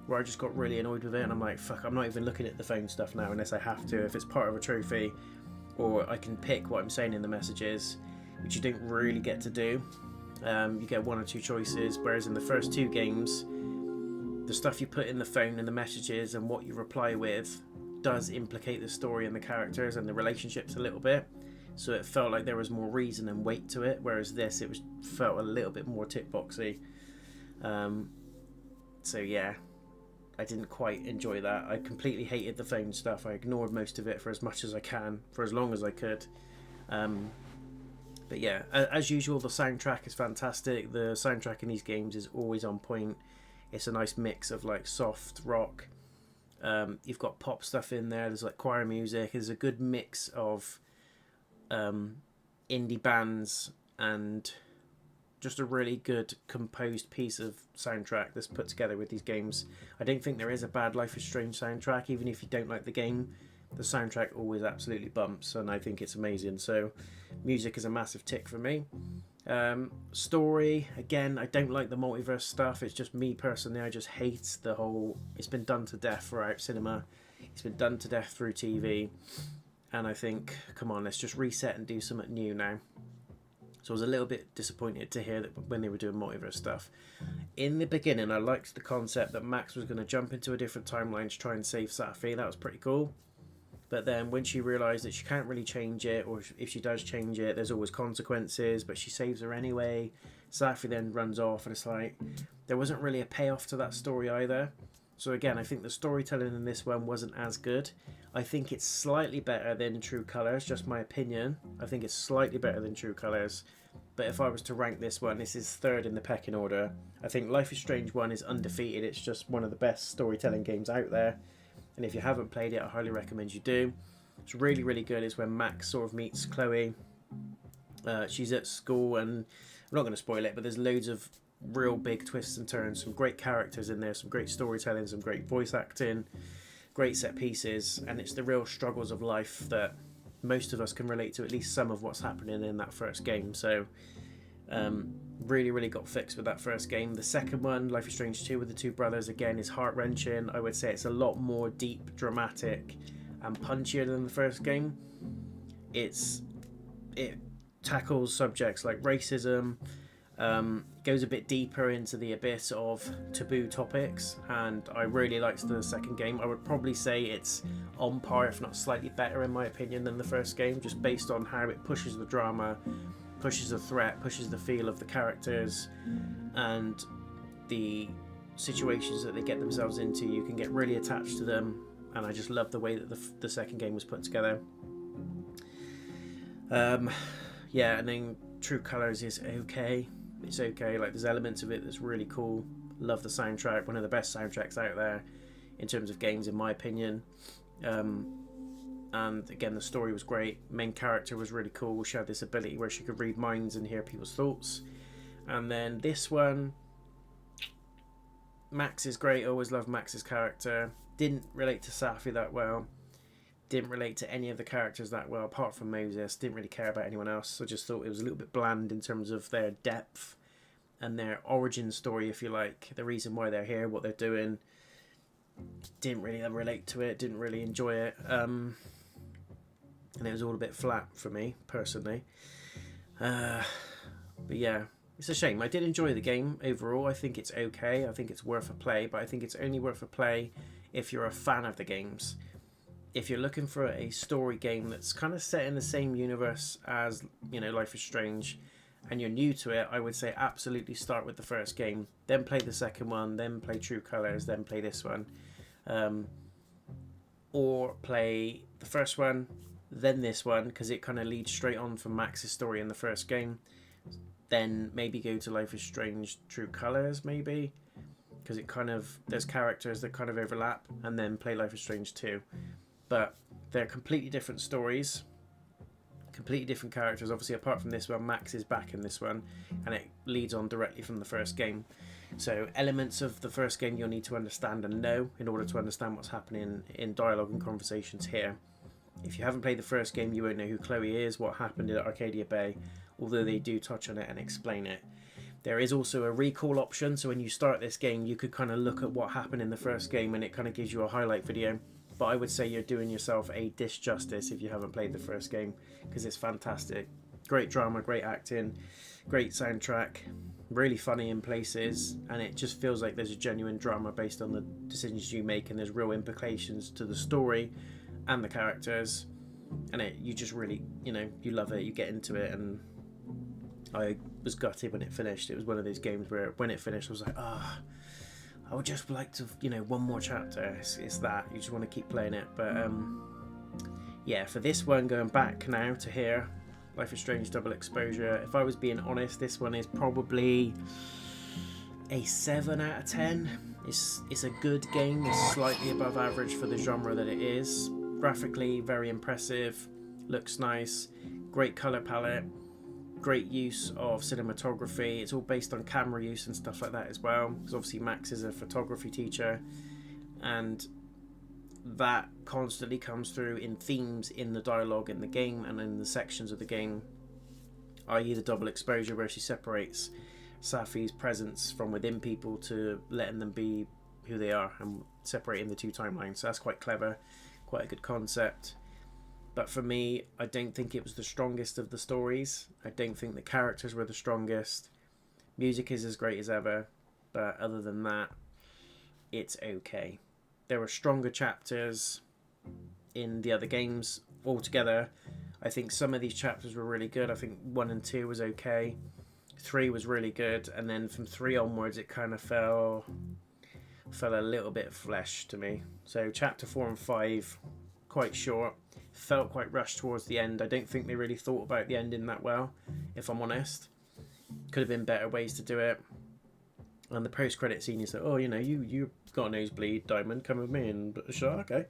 A: where I just got really annoyed with it, and I'm like, fuck, I'm not even looking at the phone stuff now unless I have to, if it's part of a trophy, or I can pick what I'm saying in the messages, which you don't really get to do. You get 1 or 2 choices, whereas in the first 2 games, the stuff you put in the phone and the messages and what you reply with does implicate the story and the characters and the relationships a little bit. So it felt like there was more reason and weight to it, whereas this, it felt a little bit more tick boxy. So yeah, I didn't quite enjoy that. I completely hated the phone stuff. I ignored most of it for as much as I can, for as long as I could. But yeah, as usual, the soundtrack is fantastic. The soundtrack in these games is always on point. It's a nice mix of like soft rock. You've got pop stuff in there. There's like choir music. There's a good mix of indie bands and just a really good composed piece of soundtrack that's put together with these games. I don't think there is a bad Life is Strange soundtrack. Even if you don't like the game, the soundtrack always absolutely bumps, and I think it's amazing. So music is a massive tick for me. Story, again, I don't like the multiverse stuff. It's just me personally, I just hate the whole, it's been done to death throughout cinema, it's been done to death through TV, and I think, come on, let's just reset and do something new now. So I was a little bit disappointed to hear that when they were doing multiverse stuff. In the beginning, I liked the concept that Max was going to jump into a different timeline to try and save Safi. That was pretty cool. But then when she realised that she can't really change it, or if she does change it, there's always consequences, but she saves her anyway. Safi then runs off, and it's like, there wasn't really a payoff to that story either. So again, I think the storytelling in this one wasn't as good. I think it's slightly better than True Colours, just my opinion. I think it's slightly better than True Colours. But if I was to rank this one, this is third in the pecking order. I think Life is Strange 1 is undefeated. It's just one of the best storytelling games out there. And if you haven't played it, I highly recommend you do. It's really, really good. It's when Max sort of meets Chloe. She's at school, and I'm not going to spoil it, but there's loads of real big twists and turns. Some great characters in there, some great storytelling, some great voice acting, great set pieces, and it's the real struggles of life that most of us can relate to, at least some of what's happening in that first game. So really, really got fixed with that first game. The second one, Life is Strange 2 with the two brothers, again, is heart-wrenching. I would say it's a lot more deep, dramatic, and punchier than the first game. It tackles subjects like racism, goes a bit deeper into the abyss of taboo topics, and I really liked the second game. I would probably say it's on par, if not slightly better in my opinion, than the first game, just based on how it pushes the drama, pushes the threat, pushes the feel of the characters, and the situations that they get themselves into. You can get really attached to them, and I just love the way that the second game was put together. Yeah, and then True Colours is okay. It's okay. Like, there's elements of it that's really cool. Love the soundtrack. One of the best soundtracks out there in terms of games, in my opinion. And again, the story was great. Main character was really cool. She had this ability where she could read minds and hear people's thoughts. And then this one, Max is great. I always loved Max's character. Didn't relate to Safi that well. Didn't relate to any of the characters that well, apart from Moses. Didn't really care about anyone else. I just thought it was a little bit bland in terms of their depth and their origin story, if you like. The reason why they're here, what they're doing. Didn't really relate to it. Didn't really enjoy it. And it was all a bit flat for me, personally. But yeah, it's a shame. I did enjoy the game overall. I think it's okay. I think it's worth a play, but I think it's only worth a play if you're a fan of the games. If you're looking for a story game that's kind of set in the same universe as, you know, Life is Strange, and you're new to it, I would say absolutely start with the first game, then play the second one, then play True Colours, then play this one. Or play the first one, then this one, because it kind of leads straight on from Max's story in the first game. Then maybe go to Life is Strange True Colours, maybe, because it kind of, there's characters that kind of overlap, and then play Life is Strange 2. But they're completely different stories, completely different characters. Obviously, apart from this one, Max is back in this one, and it leads on directly from the first game. So elements of the first game you'll need to understand and know in order to understand what's happening in dialogue and conversations here. If you haven't played the first game, you won't know who Chloe is, what happened at Arcadia Bay, although they do touch on it and explain it. There is also a recall option, so when you start this game, you could kind of look at what happened in the first game, and it kind of gives you a highlight video. But I would say you're doing yourself a disjustice if you haven't played the first game, because it's fantastic. Great drama, great acting, great soundtrack, really funny in places, and it just feels like there's a genuine drama based on the decisions you make, and there's real implications to the story and the characters, and you just really, you love it, you get into it. And I was gutted when it finished. It was one of those games where when it finished I was like, I would just like to, one more chapter. It's that you just want to keep playing it. But yeah, for this one, going back now to here, Life is Strange Double Exposure, if I was being honest, this one is probably a 7 out of 10. It's a good game. It's slightly above average for the genre that it is. Graphically very impressive, looks nice, great colour palette, great use of cinematography. It's all based on camera use and stuff like that as well, because obviously Max is a photography teacher, and that constantly comes through in themes in the dialogue in the game and in the sections of the game, i.e. the double exposure, where she separates Safi's presence from within people to letting them be who they are and separating the two timelines. So that's quite clever, quite a good concept. But for me, I don't think it was the strongest of the stories. I don't think the characters were the strongest. Music is as great as ever, but other than that, it's okay. There were stronger chapters in the other games altogether. I think some of these chapters were really good. I think 1 and 2 was okay. 3 was really good, and then from 3 onwards it kind of fell a little bit flesh to me. So chapter 4 and 5, quite short, felt quite rushed towards the end. I don't think they really thought about the ending that well, if I'm honest. Could have been better ways to do it. And the post-credit scene is like, oh, you got a nosebleed, Diamond, come with me, and sure, okay.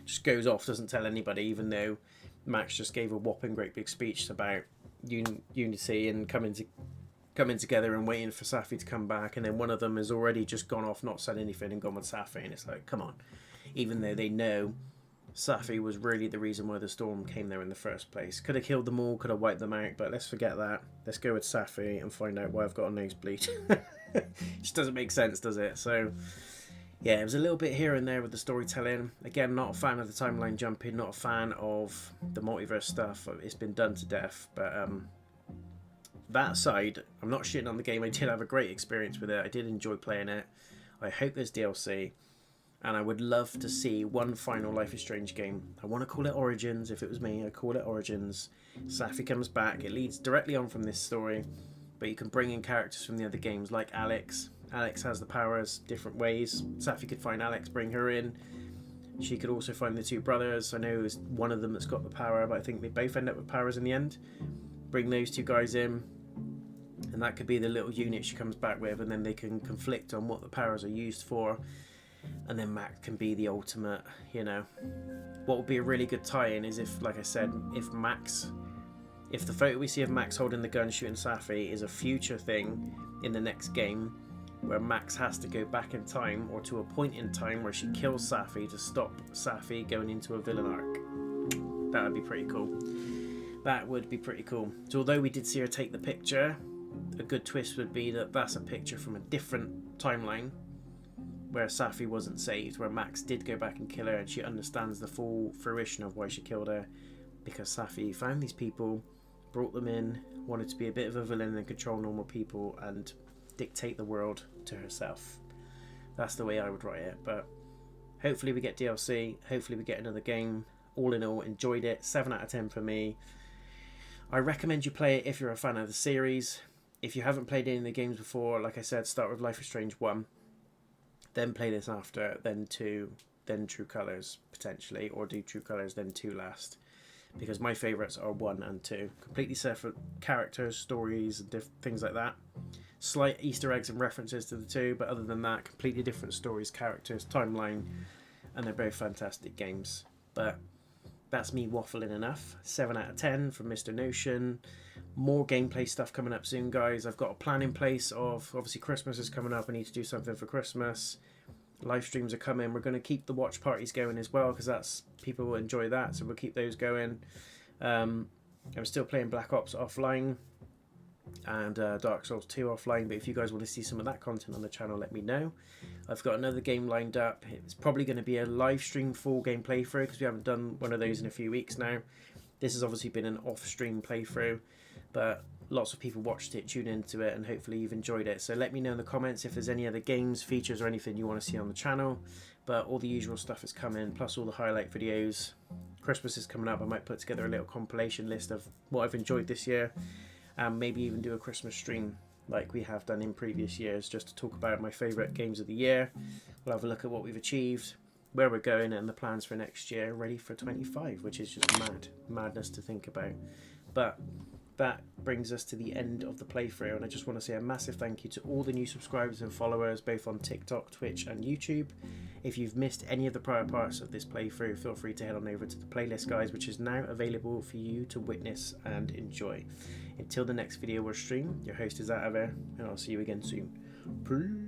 A: Just goes off, doesn't tell anybody, even though Max just gave a whopping great big speech about unity and coming together and waiting for Safi to come back, and then one of them has already just gone off, not said anything, and gone with Safi, and it's like, come on. Even though they know Safi was really the reason why the storm came there in the first place. Could have killed them all, could have wiped them out, but let's forget that. Let's go with Safi and find out why I've got a nosebleed. Just doesn't make sense, does it? So yeah, it was a little bit here and there with the storytelling. Again, not a fan of the timeline jumping, not a fan of the multiverse stuff. It's been done to death. But that aside, I'm not shitting on the game. I did have a great experience with it. I did enjoy playing it. I hope there's DLC. And I would love to see one final Life is Strange game. I want to call it Origins. If it was me, I'd call it Origins. Safi comes back. It leads directly on from this story. But you can bring in characters from the other games, like Alex. Alex has the powers different ways. Safi could find Alex, bring her in. She could also find the two brothers. I know it's one of them that's got the power, but I think they both end up with powers in the end. Bring those two guys in, and that could be the little unit she comes back with, and then they can conflict on what the powers are used for. And then Max can be the ultimate, What would be a really good tie-in is if, like I said, if the photo we see of Max holding the gun shooting Safi is a future thing in the next game, where Max has to go back in time, or to a point in time where she kills Safi to stop Safi going into a villain arc. That would be pretty cool. That would be pretty cool. So although we did see her take the picture, a good twist would be that that's a picture from a different timeline, where Safi wasn't saved, where Max did go back and kill her, and she understands the full fruition of why she killed her, because Safi found these people, brought them in, wanted to be a bit of a villain and control normal people and dictate the world to herself. That's the way I would write it. But hopefully we get DLC, hopefully we get another game. All in all, enjoyed it. 7 out of 10 for me. I recommend you play it if you're a fan of the series. If you haven't played any of the games before, like I said, start with Life is Strange 1, then play this after, then 2, then True Colours potentially, or do True Colours then 2 last. Because my favourites are 1 and 2. Completely separate characters, stories, and things like that. Slight Easter eggs and references to the 2, but other than that, completely different stories, characters, timeline, and they're both fantastic games. But that's me waffling enough. 7 out of 10 from Mr.Notion. More gameplay stuff coming up soon, guys. I've got a plan in place of, obviously Christmas is coming up. I need to do something for Christmas. Live streams are coming. We're going to keep the watch parties going as well, because that's, people will enjoy that, so we'll keep those going. I'm still playing Black Ops offline and Dark Souls 2 offline, but if you guys want to see some of that content on the channel, let me know. I've got another game lined up. It's probably going to be a live stream full game playthrough, because we haven't done one of those in a few weeks now. This has obviously been an off-stream playthrough, but lots of people watched it, tuned into it, and hopefully you've enjoyed it. So let me know in the comments if there's any other games, features, or anything you want to see on the channel. But all the usual stuff is coming, plus all the highlight videos. Christmas is coming up. I might put together a little compilation list of what I've enjoyed this year, and maybe even do a Christmas stream like we have done in previous years, just to talk about my favourite games of the year. We'll have a look at what we've achieved, where we're going, and the plans for next year, ready for 25, which is just madness to think about. But that brings us to the end of the playthrough, and I just want to say a massive thank you to all the new subscribers and followers, both on TikTok, Twitch and YouTube. If you've missed any of the prior parts of this playthrough, feel free to head on over to the playlist, guys, which is now available for you to witness and enjoy. Until the next video or stream, your host is out of here, and I'll see you again soon. Peace.